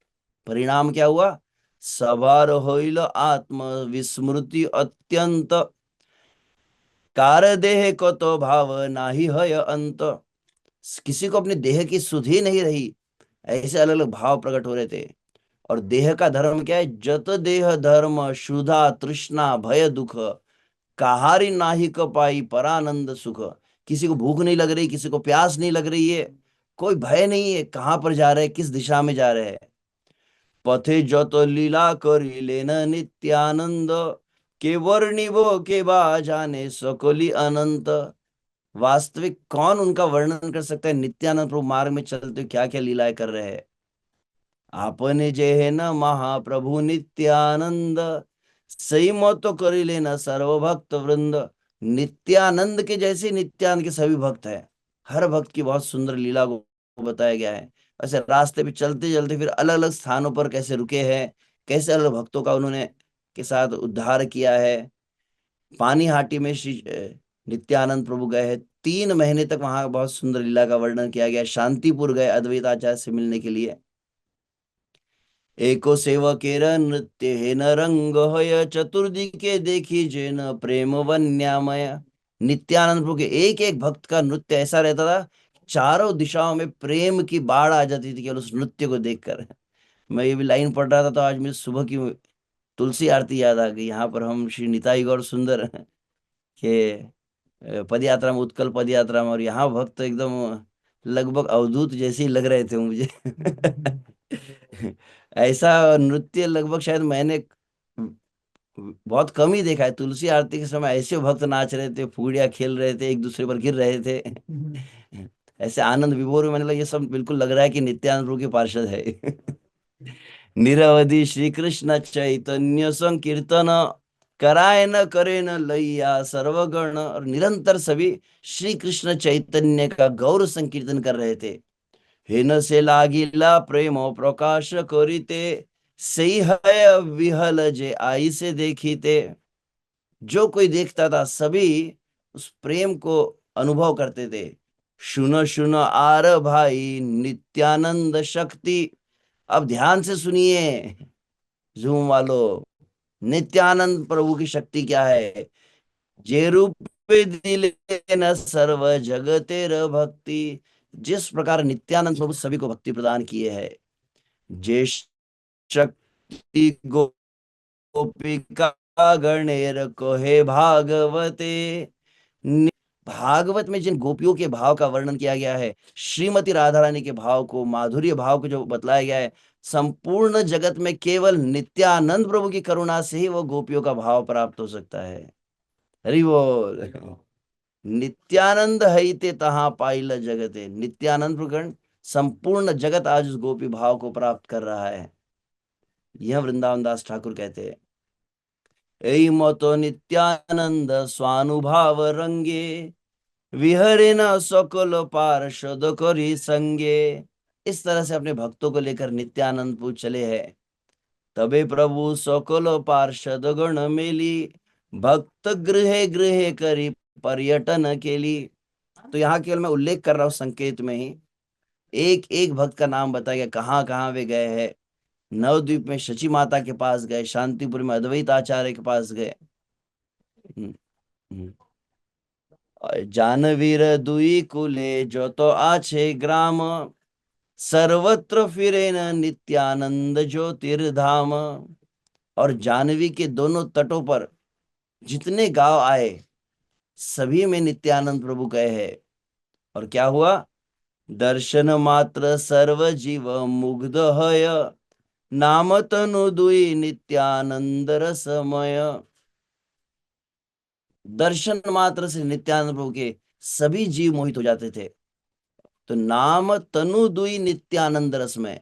परिणाम क्या हुआ? सवार होइल आत्म विस्मृति अत्यंत, कार देह को तो भाव नाही है अंत। किसी को अपने देह की सुध ही नहीं रही, ऐसे अलग अलग भाव प्रकट हो रहे थे। और देह का धर्म क्या है? जत देह धर्म क्षुधा तृष्णा भय दुख, कहारी नाहि क पाई परानंद सुख। किसी को भूख नहीं लग रही, किसी को प्यास नहीं लग रही है, कोई भय नहीं है, कहाँ पर जा रहे हैं, किस दिशा में जा रहे हैं। पथे जत लीला करी लेन नित्यानंद, के वर्णिबो के बा जाने सकली अनंत। वास्तविक कौन उनका वर्णन कर सकता है? नित्यानंद प्रभु मार्ग में चलते हुए क्या क्या लीलाएं कर रहे हैं। आपने जे है न महाप्रभु नित्यानंद, सही मत तो कर ही लेना सर्वभक्त वृंद। नित्यानंद के जैसे नित्यानंद के सभी भक्त हैं। हर भक्त की बहुत सुंदर लीला को बताया गया है। ऐसे रास्ते पे चलते चलते फिर अलग अलग स्थानों पर कैसे रुके हैं, कैसे अलग भक्तों का उन्होंने के साथ उद्धार किया है। पानी हाटी में श्री नित्यानंद प्रभु गए हैं, 3 महीने तक वहां बहुत सुंदर लीला का वर्णन किया गया। शांतिपुर गए अद्वैत आचार्य से मिलने के लिए। एको सेवकेर नृत्य हे न रंग होय, चतुर्दिके देखी जेन प्रेम वन्यामय। नित्यानंद प्रभु के एक एक भक्त का नृत्य ऐसा रहता था, चारों दिशाओं में प्रेम की बाढ़ आ जाती थी केवल उस नृत्य को देखकर। मैं ये भी लाइन पढ़ रहा था तो आज मुझे सुबह की तुलसी आरती याद आ गई। यहाँ पर हम श्री निताई गौर सुंदर के पद यात्रा में, उत्कल पद यात्रा में, और यहाँ भक्त एकदम लगभग अवधूत जैसे ही लग रहे थे मुझे। ऐसा नृत्य लगभग शायद मैंने बहुत कम ही देखा है। तुलसी आरती के समय ऐसे भक्त नाच रहे थे, फूड़िया खेल रहे थे, एक दूसरे पर गिर रहे थे। ऐसे आनंद विभोर में मैंने लगा ये सब बिल्कुल लग रहा है कि नित्यानंद प्रभु के पार्षद है। निरवधि श्री कृष्ण चैतन्य संकीर्तन, कराए न करे न लैया सर्वगण। और निरंतर सभी श्री कृष्ण चैतन्य का गौर संकीर्तन कर रहे थे। हेन से लागिला प्रेम प्रकाश करिते, सही है विहल जे आई से देखीते। जो कोई देखता था सभी उस प्रेम को अनुभव करते थे। सुनो सुनो आर भाई नित्यानंद शक्ति। अब ध्यान से सुनिए जूम वालों, नित्यानंद प्रभु की शक्ति क्या है। जे रूप दिले न सर्व जगतेर भक्ति। जिस प्रकार नित्यानंद प्रभु सभी को भक्ति प्रदान किए है। जे शक्ति गोपिका गणेर को हे भागवते। भागवत में जिन गोपियों के भाव का वर्णन किया गया है, श्रीमती राधा रानी के भाव को, माधुर्य भाव को जो बतलाया गया है, संपूर्ण जगत में केवल नित्यानंद प्रभु की करुणा से ही वो गोपियों का भाव प्राप्त हो सकता है। हरि बोल। नित्यानंद हईते तहाँ पाइल जगते। नित्यानंद प्रकरण संपूर्ण जगत आज उस गोपी भाव को प्राप्त कर रहा है। यह वृंदावन दास ठाकुर कहते हैं। ऐ मतो नित्यानंद स्वानुभाव रंगे, विहरे न सकल पार्षद करी संगे। इस तरह से अपने भक्तों को लेकर नित्यानंदपुर चले हैं। तबे प्रभु सकल पार्षद गण मेली, भक्त गृहे गृहे करी पर्यटन के लिए। तो यहाँ केवल मैं उल्लेख कर रहा हूँ संकेत में ही, एक एक भक्त का नाम बताया गया, कहाँ कहाँ वे गए हैं। नवद्वीप में शची माता के पास गए, शांतिपुर में अद्वैत आचार्य के पास गए। हम्म, हम्म। और जानवीर दुई कुले जो तो आछे ग्राम, सर्वत्र फिरे न नित्यानंद ज्योतिर्धाम। और जानवी के दोनों तटों पर जितने गांव आए सभी में नित्यानंद प्रभु गए हैं। और क्या हुआ? दर्शन मात्र सर्व जीव मुग्ध हय, नाम तनु दुई नित्यानंद रसमय। दर्शन मात्र से नित्यानंद प्रभु के सभी जीव मोहित हो जाते थे। तो नाम तनु दुई नित्यानंद रस में,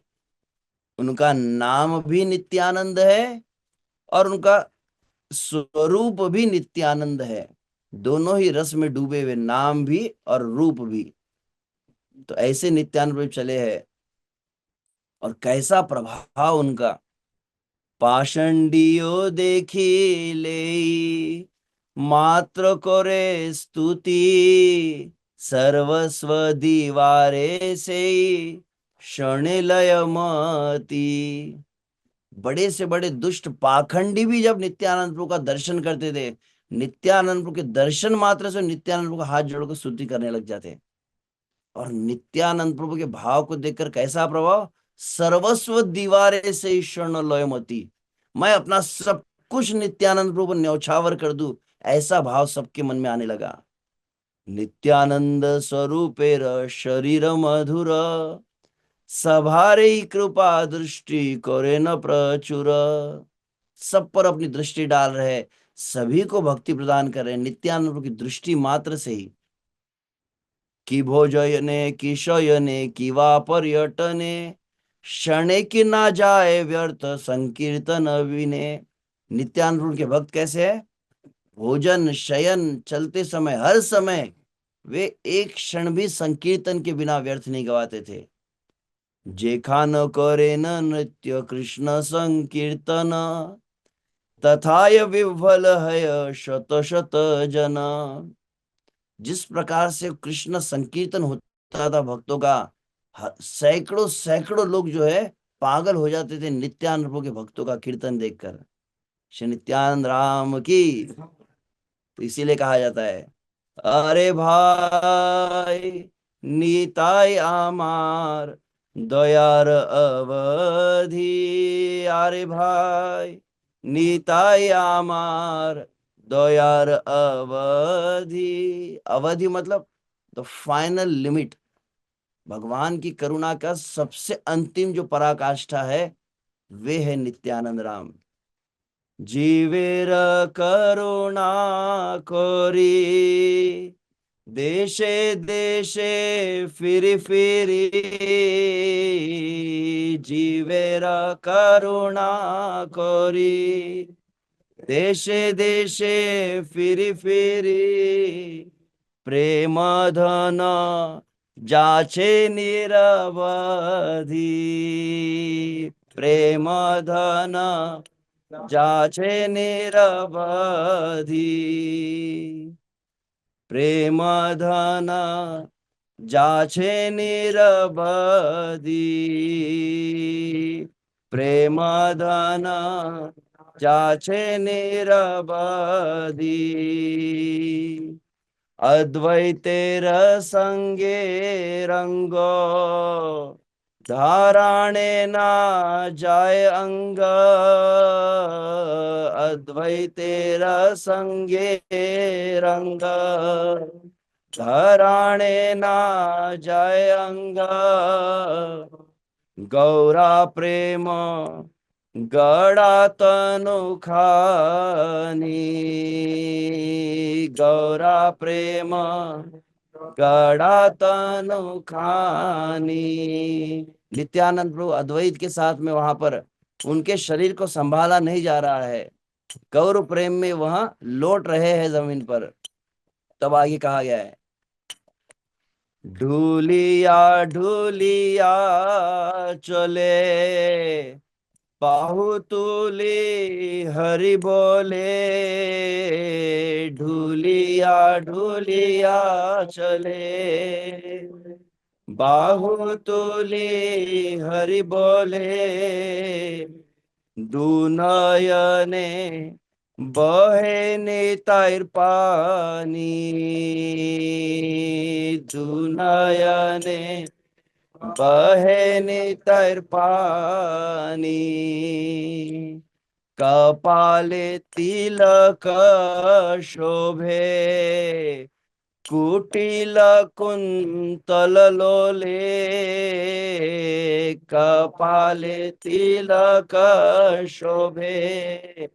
उनका नाम भी नित्यानंद है और उनका स्वरूप भी नित्यानंद है। दोनों ही रस में डूबे हुए, नाम भी और रूप भी। तो ऐसे नित्यानंद प्रभु चले हैं। और कैसा प्रभाव उनका। पाषंडियो देखी ले मात्र करे स्तुति, सर्वस्व दीवारे से क्षण लय मति। बड़े से बड़े दुष्ट पाखंडी भी जब नित्यानंद प्रभु का दर्शन करते थे, नित्यानंद प्रभु के दर्शन मात्र से नित्यानंद प्रभु का हाथ जोड़कर स्तुति करने लग जाते। और नित्यानंद प्रभु के भाव को देखकर कैसा प्रभाव, सर्वस्व दीवारे से ईश्वर लयमती, मैं अपना सब कुछ नित्यानंद प्रभु को न्यौछावर कर दूं, ऐसा भाव सबके मन में आने लगा। नित्यानंद स्वरूपेर शरीर मधुर, सभारे कृपा दृष्टि करे न प्रचुर। सब पर अपनी दृष्टि डाल रहे, सभी को भक्ति प्रदान कर रहे नित्यानंद प्रभु की दृष्टि मात्र से ही। कि भोजने कि शयने कि वा पर्यटने, क्षणे की ना जाए व्यर्थ संकीर्तन विने। नित्यानंद प्रभु के भक्त कैसे है, भोजन शयन चलते समय हर समय वे एक क्षण भी संकीर्तन के बिना व्यर्थ नहीं गवाते थे। जेखा न करे न नृत्य कृष्ण संकीर्तन, तथाय विह्वल है शत शत जना। जिस प्रकार से कृष्ण संकीर्तन होता था भक्तों का, सैकड़ों सैकड़ों लोग जो है पागल हो जाते थे नित्यानंद प्रभु के भक्तों का कीर्तन देखकर। श्री नित्यानंद राम की। तो इसीलिए कहा जाता है, अरे भाई निताय आमार दयार अवधि। अरे भाई निताय आमार दयार अवधि। अवधि मतलब द फाइनल लिमिट। भगवान की करुणा का सबसे अंतिम जो पराकाष्ठा है, वे है नित्यानंद राम। जीवेर करुणा करी, देशे देशे फिरी फिरी। जीवेर करुणा करी, देशे देशे फिरी फिरी। प्रेम धन जाचे निरवधि, प्रेम धन जाचे निरवधि। प्रेम धन जाचे निरवधि, प्रेम धन जाचे निरवधि। अद्वैतेर संगे रंगो, धाराणे ना जाय अंग। अद्वैतेर संगे रंग, धराणे ना जाय अंग। गौरा प्रेम गड़ा तनु खानी, गौरा प्रेम गड़ा तनु खानी। नित्यानंद प्रभु अद्वैत के साथ में वहां पर उनके शरीर को संभाला नहीं जा रहा है, गौर प्रेम में वहां लौट रहे हैं जमीन पर। तब आगे कहा गया है, ढूलिया ढूलिया चले, बाहुतुली हरि बोले। ढूलिया ढूलिया चले, बाहुतुली हरि बोले। दुनयने बहे निताइर पानी, दुनयने बहे निताइर पानी। कपाले तिलक शोभे, कुटिल कुंतल लोले। कपाले तिलक शोभे,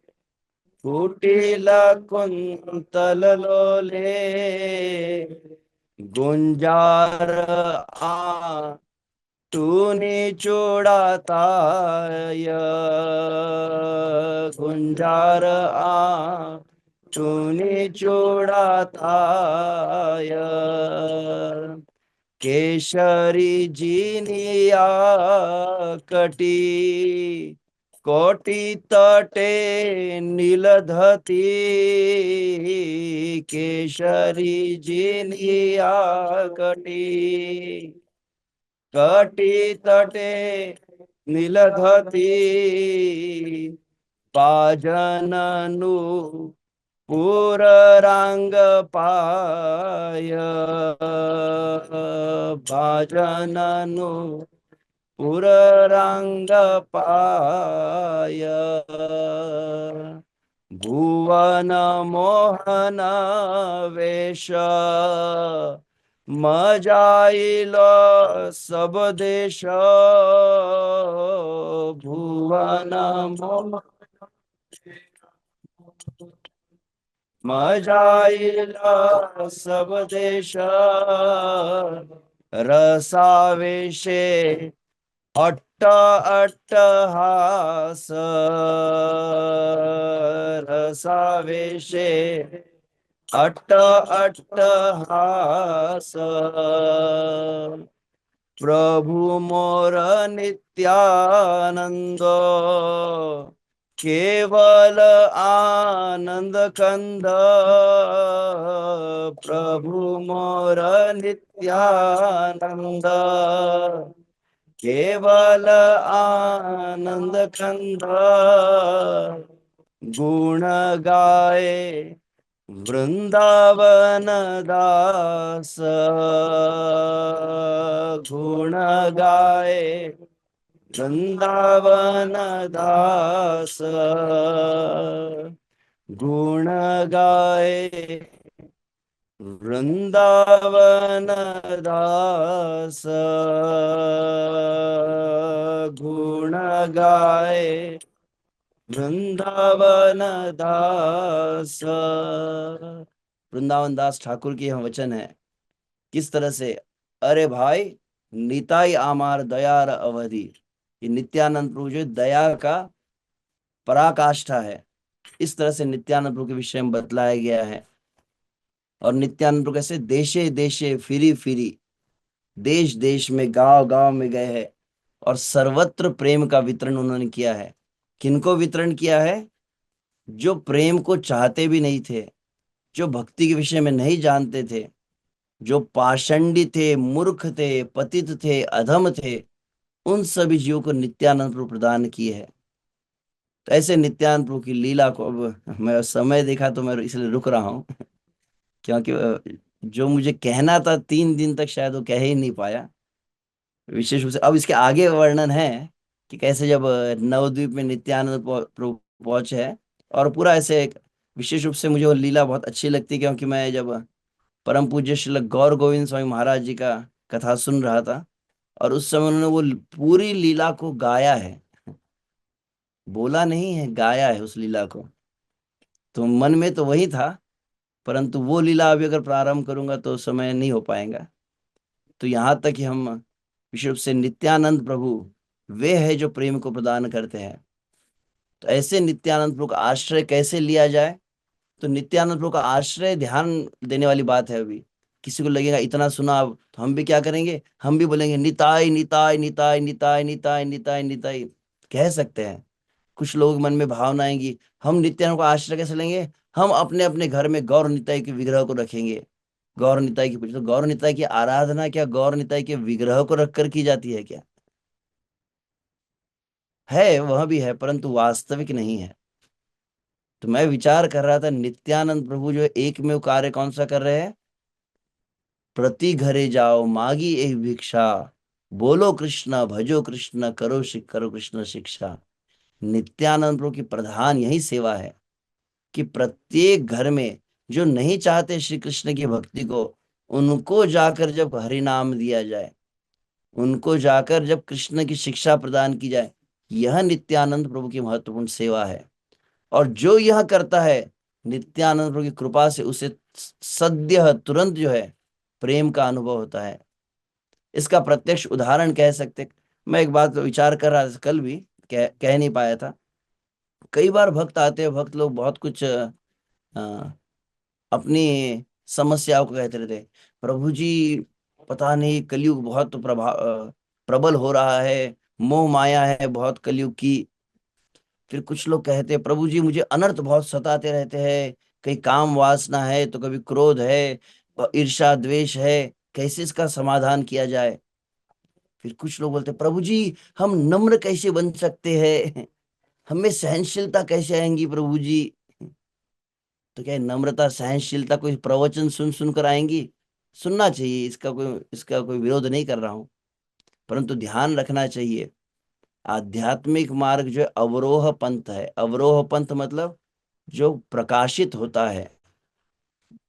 कुटिल कुंतल लोले। गुंजार आ तूने चूड़ाताय, गुंजार आ तूने चूड़ाताय। केशरी जीनिया कटी, कोटि तटे नीलधती। केशरी जीनिया कटी, कटी तटे नीलधती। बाजननु पुररांग पाय भजननु पुररांग पाय भुवन मोहन वेश मजाइल सब देश भुवन मोहन मजाइल सब देश रसावेशे अट्ट अट्टहास रसावेशे अट्ट अट्टहास प्रभु मोर नित्यानंद केवल आनंद कंद प्रभु मोर नित्यानंद केवल आनंद कंद गुण गाए वृंदावन दास गुण गाए वृंदावन दास गुण गाए वृंदावन दास गुण गाए वृंदावन दास। वृंदावन दास ठाकुर की यह वचन है। किस तरह से, अरे भाई निताई आमार दयार अवधि, ये नित्यानंद प्रभु जो दया का पराकाष्ठा है, इस तरह से नित्यानंद प्रभु के विषय में बतलाया गया है। और नित्यानंद प्रभु कैसे देशे देशे फिरी फिरी, देश देश में गांव गांव में गए हैं और सर्वत्र प्रेम का वितरण उन्होंने किया है। किनको वितरण किया है? जो प्रेम को चाहते भी नहीं थे, जो भक्ति के विषय में नहीं जानते थे, जो पाषंडी थे, मूर्ख थे, पतित थे, अधम थे, उन सभी जीवों को नित्यानंद प्रभु प्रदान किए है। तो ऐसे नित्यानंद प्रभु की लीला को, अब मैं समय देखा तो मैं इसलिए रुक रहा हूँ क्योंकि जो मुझे कहना था 3 दिन तक शायद वो कह ही नहीं पाया। विशेष रूप से अब इसके आगे वर्णन है कि कैसे जब नवद्वीप में नित्यानंद प्रभु पहुंचे है। और पूरा ऐसे विशेष रूप से मुझे वो लीला बहुत अच्छी लगती है, क्योंकि मैं जब परम पूज्य श्री गौर गोविंद स्वामी महाराज जी का कथा सुन रहा था और उस समय उन्होंने वो पूरी लीला को गाया है, बोला नहीं है, गाया है उस लीला को। तो मन में तो वही था, परंतु वो लीला अभी अगर प्रारंभ करूंगा तो समय नहीं हो पाएगा। तो यहाँ तक कि हम विशेष रूप से नित्यानंद प्रभु वे है जो प्रेम को प्रदान करते हैं। तो ऐसे नित्यानंद प्रभु का आश्रय कैसे लिया जाए? तो नित्यानंद प्रभु का आश्रय ध्यान देने वाली बात है। अभी किसी को लगेगा इतना सुना, अब तो हम भी क्या करेंगे, हम भी बोलेंगे निताई निताई निताई निताई निताई निताई निताई कह सकते हैं। कुछ लोग मन में भावना आएंगी, हम नित्यानंद का आश्रय कैसे लेंगे? हम अपने अपने घर में गौर निताई के विग्रह को रखेंगे, गौर निताई की पूजा। तो गौर निताई की आराधना क्या गौर निताई के विग्रह को रखकर की जाती है क्या? है, वह भी है, परंतु वास्तविक नहीं है। तो मैं विचार कर रहा था नित्यानंद प्रभु जो एक में कार्य कौन सा कर रहे हैं? प्रति घरे जाओ मागी एक भिक्षा, बोलो कृष्ण भजो कृष्ण करो कृष्ण शिक्षा। नित्यानंद प्रभु की प्रधान यही सेवा है कि प्रत्येक घर में जो नहीं चाहते श्री कृष्ण की भक्ति को, उनको जाकर जब हरि नाम दिया जाए, उनको जाकर जब कृष्ण की शिक्षा प्रदान की जाए, यह नित्यानंद प्रभु की महत्वपूर्ण सेवा है। और जो यह करता है, नित्यानंद प्रभु की कृपा से उसे सद्य तुरंत जो है प्रेम का अनुभव होता है। इसका प्रत्यक्ष उदाहरण कह सकते। मैं एक बात विचार कर रहा था कल भी, कह नहीं पाया था। कई बार भक्त आते हैं, भक्त लोग बहुत कुछ अपनी समस्याओं को कहते रहते हैं। प्रभु जी पता नहीं कलयुग बहुत प्रबल हो रहा है, मोह माया है बहुत कलयुग की। फिर कुछ लोग कहते हैं प्रभु जी मुझे अनर्थ बहुत सताते रहते हैं, कहीं काम वासना है तो कभी क्रोध है, ईर्ष्या द्वेष है, कैसे इसका समाधान किया जाए? फिर कुछ लोग बोलते हैं प्रभु जी हम नम्र कैसे बन सकते हैं, हमें सहनशीलता कैसे आएंगी प्रभु जी? तो क्या नम्रता सहनशीलता कोई प्रवचन सुन सुनकर आएंगी? सुनना चाहिए, इसका कोई विरोध नहीं कर रहा हूं, परंतु ध्यान रखना चाहिए आध्यात्मिक मार्ग जो अवरोह पंथ है। अवरोह पंथ मतलब जो प्रकाशित होता है।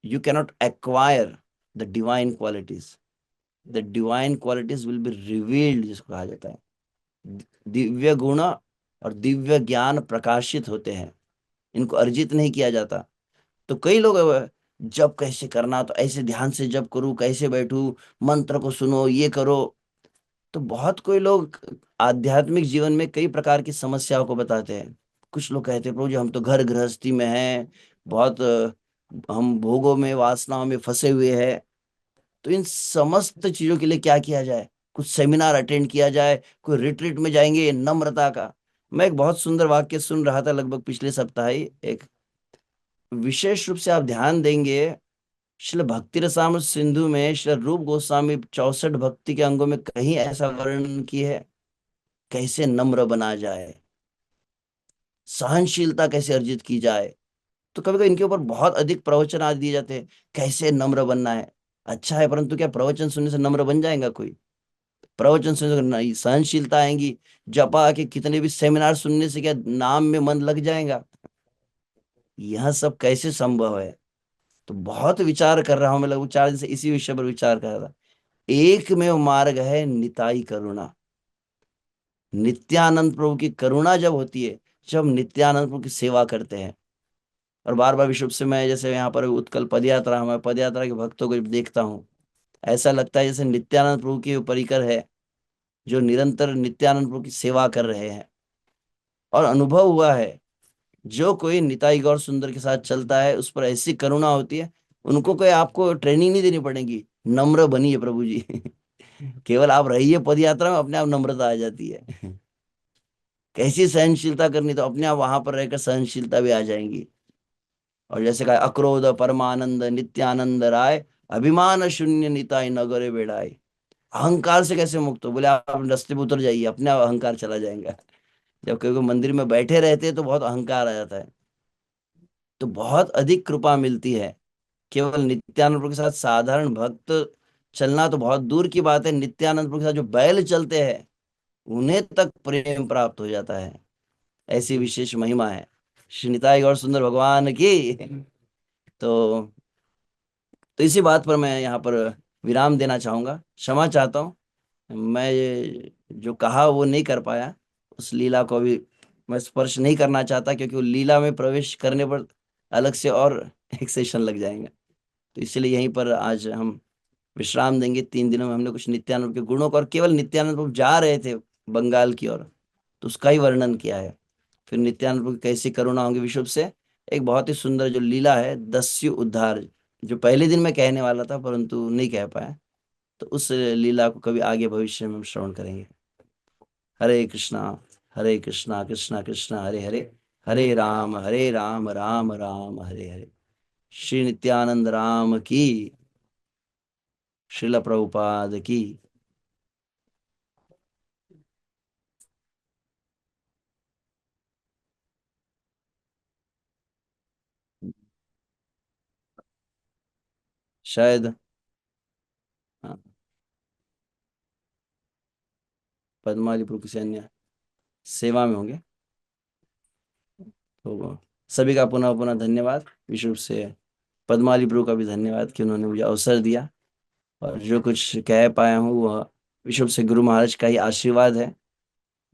You cannot acquire the divine qualities, the divine qualities will be revealed, जिसको कहा जाता है। दिव्य गुण और दिव्य ज्ञान प्रकाशित होते हैं, इनको अर्जित नहीं किया जाता। तो कई लोग जब कैसे करना, तो ऐसे ध्यान से जब करूं, कैसे बैठूं, मंत्र को सुनो, ये करो। तो बहुत कोई लोग आध्यात्मिक जीवन में कई प्रकार की समस्याओं को बताते हैं। कुछ लोग कहते हैं प्रभु जी हम तो घर गृहस्थी में हैं, बहुत हम भोगों में वासनाओं में फंसे हुए हैं। तो इन समस्त चीजों के लिए क्या किया जाए? कुछ सेमिनार अटेंड किया जाए, कोई रिट्रीट में जाएंगे नम्रता का। मैं एक बहुत सुंदर वाक्य सुन रहा था लगभग पिछले सप्ताह ही। एक विशेष रूप से आप ध्यान देंगे, श्रील भक्ति रसामृत सिंधु में श्रील रूप गोस्वामी 64 भक्ति के अंगों में कहीं ऐसा वर्णन की है कैसे नम्र बना जाए, सहनशीलता कैसे अर्जित की जाए। तो कभी कभी इनके ऊपर बहुत अधिक प्रवचन आज दिए जाते हैं, कैसे नम्र बनना है। अच्छा है, परंतु क्या प्रवचन सुनने से नम्र बन जाएगा कोई? प्रवचन सुनने से नहीं, सहनशीलता आएंगी। जपा के कितने भी सेमिनार सुनने से क्या नाम में मन लग जाएगा? यह सब कैसे संभव है? तो बहुत विचार कर रहा हूं मैं, लगभग 4 दिन से इसी विषय पर विचार कर रहा था। एक में वो मार्ग है निताई करुणा। नित्यानंद प्रभु की करुणा जब होती है, जब नित्यानंद प्रभु की सेवा करते हैं। और बार बार विश्व से मैं जैसे यहाँ पर उत्कल पदयात्रा, मैं पदयात्रा के भक्तों को देखता हूँ, ऐसा लगता है जैसे नित्यानंद प्रभु की परिकर है जो निरंतर नित्यानंद प्रभु की सेवा कर रहे हैं। और अनुभव हुआ है, जो कोई निताई गौर सुंदर के साथ चलता है उस पर ऐसी करुणा होती है, उनको कोई आपको ट्रेनिंग नहीं देनी पड़ेगी। नम्र बनिए प्रभु जी। केवल आप रहिए पद यात्रा में, अपने आप नम्रता आ जाती है। कैसी सहनशीलता करनी, तो अपने आप वहां पर रहकर सहनशीलता भी आ जाएंगी। और जैसे कहा अक्रोध परमानंद नित्यानंद राय, अभिमान शून्य निताई नगरे बेड़ाए। अहंकार से कैसे मुक्त हो? बोले आप रास्ते पे उतर जाइए, अपने आप अहंकार चला जाएगा। जब कभी मंदिर में बैठे रहते हैं तो बहुत अहंकार आ जाता है। तो बहुत अधिक कृपा मिलती है केवल नित्यानंद प्रभु के साथ। साधारण भक्त चलना तो बहुत दूर की बात है, नित्यानंद प्रभु के साथ जो बैल चलते हैं उन्हें तक प्रेम प्राप्त हो जाता है। ऐसी विशेष महिमा है श्री निताई गौर सुंदर भगवान की। तो तो इसी बात पर मैं यहाँ पर विराम देना चाहूंगा। क्षमा चाहता हूँ, मैं ये जो कहा वो नहीं कर पाया। उस लीला को अभी मैं स्पर्श नहीं करना चाहता, क्योंकि वो लीला में प्रवेश करने पर अलग से और एक सेशन लग जाएगा। तो इसलिए यहीं पर आज हम विश्राम देंगे। 3 दिनों में हमने कुछ नित्यानंद के गुणों को, और केवल नित्यानंद प्रभु जा रहे थे बंगाल की ओर, तो उसका ही वर्णन किया है। फिर नित्यानंद प्रभु की कैसी करुणा होंगी विश्व से। एक बहुत ही सुंदर जो लीला है दस्यु उद्धार, जो पहले दिन मैं कहने वाला था परंतु नहीं कह पाया, तो उस लीला को कभी आगे भविष्य में हम श्रवण करेंगे। हरे कृष्णा, हरे कृष्णा, कृष्णा कृष्णा हरे हरे, हरे राम राम राम हरे हरे। श्री नित्यानंद राम की, श्रील प्रभुपाद की। शायद हाँ, पद्मावली प्रभु किसी अन्य सेवा में होंगे। तो सभी का पुनः पुनः धन्यवाद। विशेष रूप से पद्मावली प्रभु का भी धन्यवाद कि उन्होंने मुझे अवसर दिया, और जो कुछ कह पाया हूँ वह विशेष रूप से गुरु महाराज का ही आशीर्वाद है।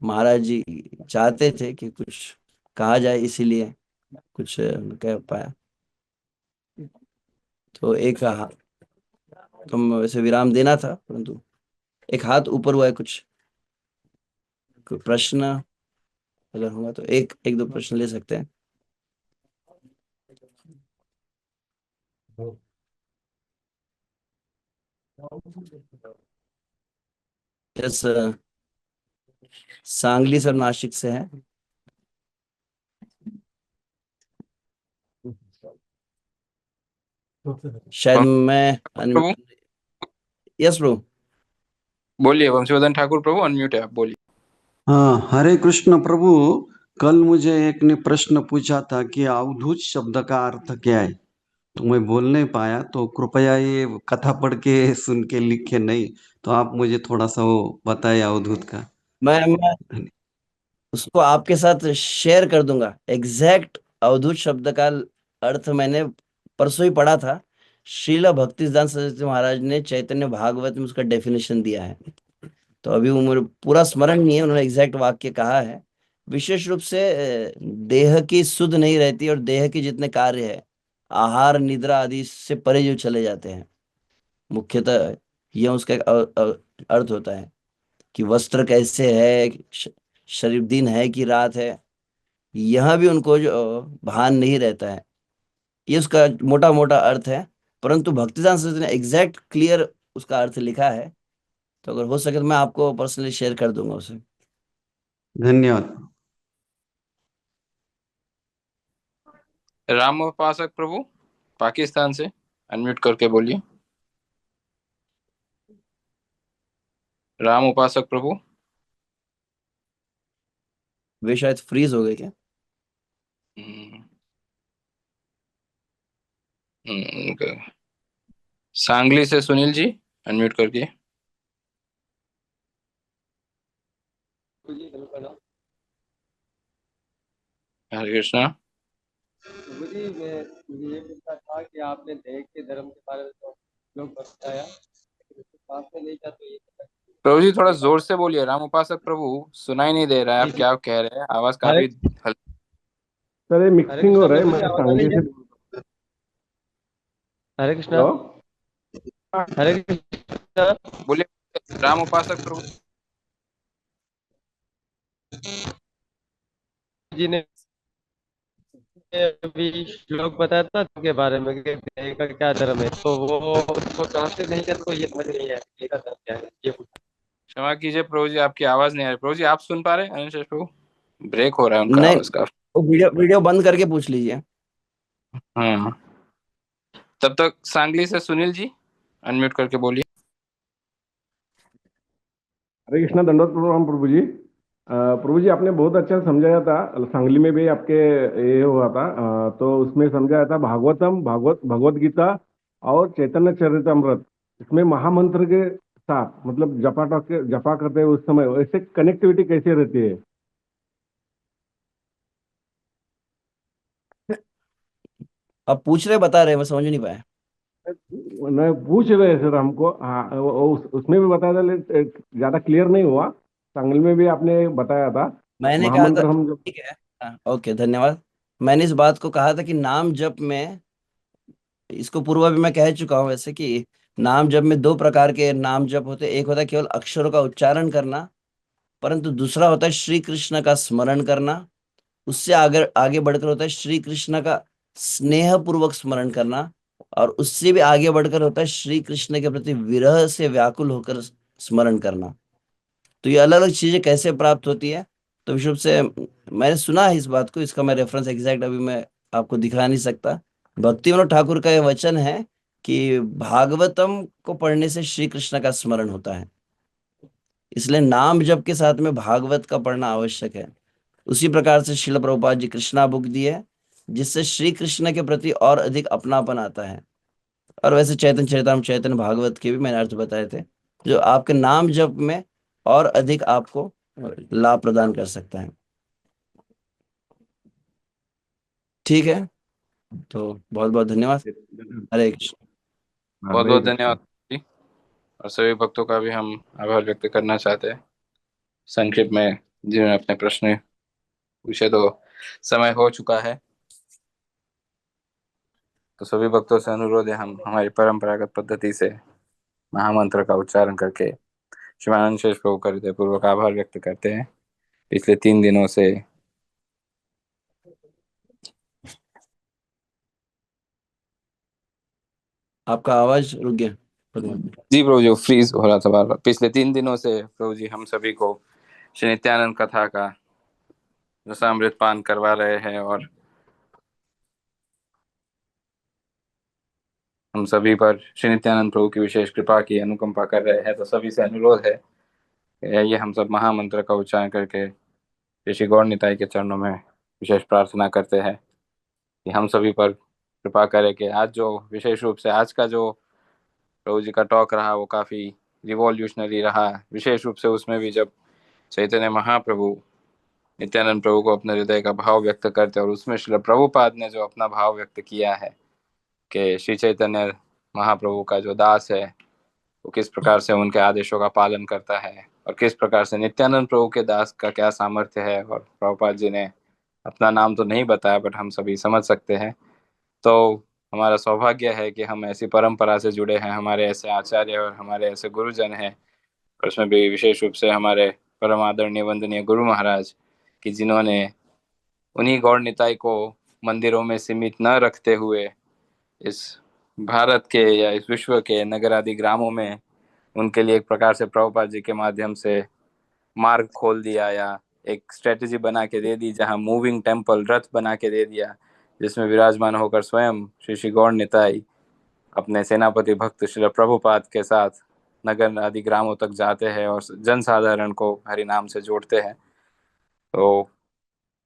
महाराज जी चाहते थे कि कुछ कहा जाए, इसीलिए कुछ कह पाया। तो एक तुम वैसे विराम देना था, परंतु एक हाथ ऊपर हुआ है। कुछ कोई प्रश्न अगर होगा तो एक एक दो प्रश्न ले सकते हैं। यस, सांगली सर नासिक से है शायद। मैं प्रभु यस ब्रो। बोलिए, वंशीवर्धन ठाकुर प्रभु अनम्यूट है, आप बोलिए। हाँ, हरे कृष्ण प्रभु। कल मुझे एक ने प्रश्न पूछा था कि अवधूत शब्द का अर्थ क्या है, तो मैं बोल नहीं पाया, तो कृपया ये कथा पढ़ के सुन के लिखे नहीं, तो आप मुझे थोड़ा सा वो बताइए अवधूत का। मैं धन्य- उसको आपके साथ शेयर कर दूंगा। एग्जैक्ट अवधूत शब्द का अर्थ मैंने परसों ही पढ़ा था। श्रील भक्तिसिद्धांत सरस्वती महाराज ने चैतन्य भागवत में उसका डेफिनेशन दिया है। तो अभी वो मुझे पूरा स्मरण नहीं है, उन्होंने एग्जैक्ट वाक्य कहा है। विशेष रूप से देह की सुध नहीं रहती और देह के जितने कार्य है, आहार निद्रा आदि से परे जो चले जाते हैं, मुख्यतः यह उसका एक अर्थ होता है कि वस्त्र कैसे है, शरीर दिन है कि रात है, यह भी उनको जो भान नहीं रहता है। ये उसका मोटा मोटा अर्थ है। परंतु भक्तिदान सरस्वती ने एग्जैक्ट क्लियर उसका अर्थ लिखा है। तो अगर हो सके तो मैं आपको पर्सनली शेयर कर दूंगा उसे। धन्यवाद। राम उपासक प्रभु पाकिस्तान से अनम्यूट करके बोलिए। राम उपासक प्रभु। वे शायद फ्रीज हो गए क्या? हम्म, okay। सांगली से सुनील जी अनम्यूट करके। हरे कृष्णा। मुझे मुझे ये पूछना था कि आपने देह के धर्म के बारे में तो लोग बताया, लेकिन उसके पास में नहीं था, तो ये प्रभु जी थोड़ा ये बात। जोर से बोलिए। राम उपासक प्रभु सुनाई नहीं दे रहा है जी आप जी। क्या कह रहे हैं, आवाज हरे काफी सर ये हरे मिक्सिंग हो कृष्णा रहा है, प्रभु जी, मैं आवाज आ सांगली रही है? से। हरे कृष्णा। हेलो। हरे कृष्णा बोलिए। राम उपासक प्रभु। जी ने अभी श्लोक बताया था के बारे में कि देह का क्या धर्म है, तो वो उसको ट्रांसलेट नहीं कर, तो ये समझ नहीं है देह का धर्म क्या है, ये पूछा। क्षमा कीजिए प्रभु जी, आपकी आवाज नहीं आ रही। प्रभु जी आप सुन पा रहे हैं अनिल प्रभु? ब्रेक हो रहा है उनका नहीं, आवाज का। वो वीडियो वीडियो बंद करके पूछ लीजिए। हाँ, तब तक सांगली से सुनील जी अनम्यूट करके बोलिए। हरे कृष्णा, दंडवत प्रणाम प्रभु जी। प्रभु जी आपने बहुत अच्छा समझाया था, सांगली में भी आपके ये हुआ था। तो उसमें समझाया था भागवतम, भगवत गीता और चैतन्य चरितमृत, इसमें महामंत्र के साथ मतलब जपा करते हैं उस समय ऐसे कनेक्टिविटी कैसे रहती है? अब पूछ रहे बता रहे, मैं समझ नहीं पाया। मैं पूछ रहे सर हमको, हाँ उसमें भी बताया था, लेकिन ज्यादा क्लियर नहीं हुआ। सांगली में भी आपने बताया था मैंने कहा था, महामंत्र हम जब। ठीक है। हाँ, ओके, धन्यवाद। मैंने इस बात को कहा था कि नाम जप में, इसको पूर्व भी मैं कह चुका हूं वैसे, कि नाम जप में दो प्रकार के नाम जप होते हैं। एक होता है केवल अक्षरों का उच्चारण करना, परंतु दूसरा होता है श्री कृष्ण का स्मरण करना। उससे आगे आगे बढ़कर होता है श्री कृष्ण का स्नेह पूर्वक स्मरण करना। और उससे भी आगे बढ़कर होता है श्री कृष्ण के प्रति विरह से व्याकुल होकर स्मरण करना। तो ये अलग अलग चीजें कैसे प्राप्त होती है, तो विशुभ से मैंने सुना है इस बात को। इसका मैं रेफरेंस एग्जैक्ट अभी मैं आपको दिखा नहीं सकता। भक्ति विनोद ठाकुर का यह वचन है कि भागवतम को पढ़ने से श्री कृष्ण का स्मरण होता है। इसलिए नाम जप के साथ में भागवत का पढ़ना आवश्यक है। उसी प्रकार से शिल प्रभुपाद जी कृष्णा बुक दी है, जिससे श्री कृष्ण के प्रति और अधिक अपनापन आता है। और वैसे चैतन्य चरितामृत, चैतन्य भागवत के भी मैंने अर्थ बताए थे, जो आपके नाम जप में और अधिक आपको लाभ प्रदान कर सकता है। ठीक है, तो बहुत बहुत धन्यवाद। हरे कृष्ण। बहुत हरे बहुत कृष्ण। धन्यवाद जी। और सभी भक्तों का भी हम आभार व्यक्त करना चाहते हैं। संक्षिप्त में जिन्होंने अपने प्रश्न पूछे, तो समय हो चुका है। तो सभी भक्तों से अनुरोध है, हम हमारी परंपरागत पद्धति से महामंत्र का उच्चारण करके शिवानंद शेष प्रभु का हृदय पूर्वक आभार व्यक्त करते हैं। पिछले 3 दिनों से आपका आवाज रुक गया प्रभु। जी प्रभु जी, फ्रीज हो रहा था बार बार। पिछले 3 दिनों से प्रभु जी हम सभी को श्री नित्यानंद कथा का रसामृत पान करवा रहे हैं, और हम सभी पर श्री नित्यानंद प्रभु की विशेष कृपा की अनुकंपा कर रहे हैं। तो सभी से अनुरोध है, ये हम सब महामंत्र का उच्चारण करके ऋषि गौर निताई के चरणों में विशेष प्रार्थना करते हैं कि हम सभी पर कृपा करें कि आज जो विशेष रूप से आज का जो प्रभु जी का टॉक रहा वो काफ़ी रिवॉल्यूशनरी रहा। विशेष रूप से उसमें भी जब चैतन्य महाप्रभु नित्यानंद प्रभु को अपने हृदय का भाव व्यक्त करते और उसमें श्रील प्रभुपाद ने जो अपना भाव व्यक्त किया है कि श्री चैतन्य महाप्रभु का जो दास है वो किस प्रकार से उनके आदेशों का पालन करता है और किस प्रकार से नित्यानंद प्रभु के दास का क्या सामर्थ्य है। और प्रभुपाद जी ने अपना नाम तो नहीं बताया बट हम सभी समझ सकते हैं। तो हमारा सौभाग्य है कि हम ऐसी परंपरा से जुड़े हैं, हमारे ऐसे आचार्य और हमारे ऐसे गुरुजन हैं। और उसमें भी विशेष रूप से हमारे परम आदरणीय वंदनीय गुरु महाराज कि जिन्होंने उन्हीं गौर निताई को मंदिरों में सीमित न रखते हुए इस भारत के या इस विश्व के नगर आदि ग्रामों में उनके लिए एक प्रकार से प्रभुपाद जी के माध्यम से मार्ग खोल दिया या एक स्ट्रेटेजी बना के दे दी, जहां मूविंग टेम्पल रथ बना के दे दिया जिसमें विराजमान होकर स्वयं श्री श्री गौर निताई अपने सेनापति भक्त श्री प्रभुपाद के साथ नगर आदि ग्रामों तक जाते हैं और जनसाधारण को हरि नाम से जोड़ते हैं। तो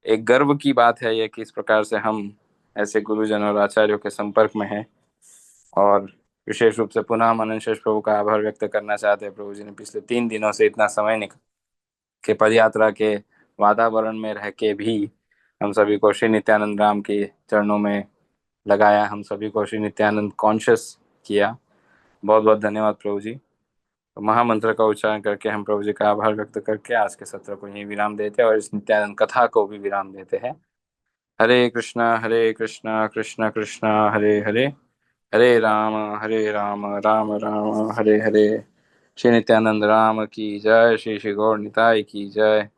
एक गर्व की बात है ये कि इस प्रकार से हम ऐसे गुरुजन और आचार्यों के संपर्क में हैं। और विशेष रूप से पुनः हम अनंत शेष प्रभु का आभार व्यक्त करना चाहते हैं। प्रभु जी ने पिछले 3 दिनों से इतना समय निकाल के पदयात्रा के वातावरण में रह के भी हम सभी को श्री नित्यानंद राम के चरणों में लगाया, हम सभी को श्री नित्यानंद कॉन्शियस किया। बहुत बहुत धन्यवाद प्रभु जी। तो महामंत्र का उच्चारण करके हम प्रभु जी का आभार व्यक्त करके आज के सत्र को यही विराम देते हैं और इस नित्यानंद कथा को भी विराम देते हैं। हरे कृष्णा कृष्ण कृष्ण हरे हरे, हरे राम राम राम हरे हरे। श्री नित्यानंद राम की जय, श्री श्री गौर निताई की जय,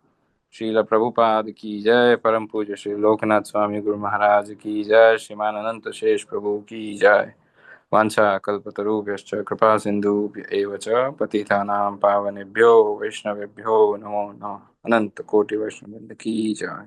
श्रील प्रभुपाद की जय, परम पूज्य श्री लोकनाथ स्वामी गुरु महाराज की जय, श्रीमान अनंत शेष प्रभु की जय। वांछा कल्पतरुभ्यश्च कृपा सिन्धुभ्य एव च पतितानां पावनेभ्यो वैष्णवेभ्यो नमो नमः। अनंत कोटि वैष्णव की जय।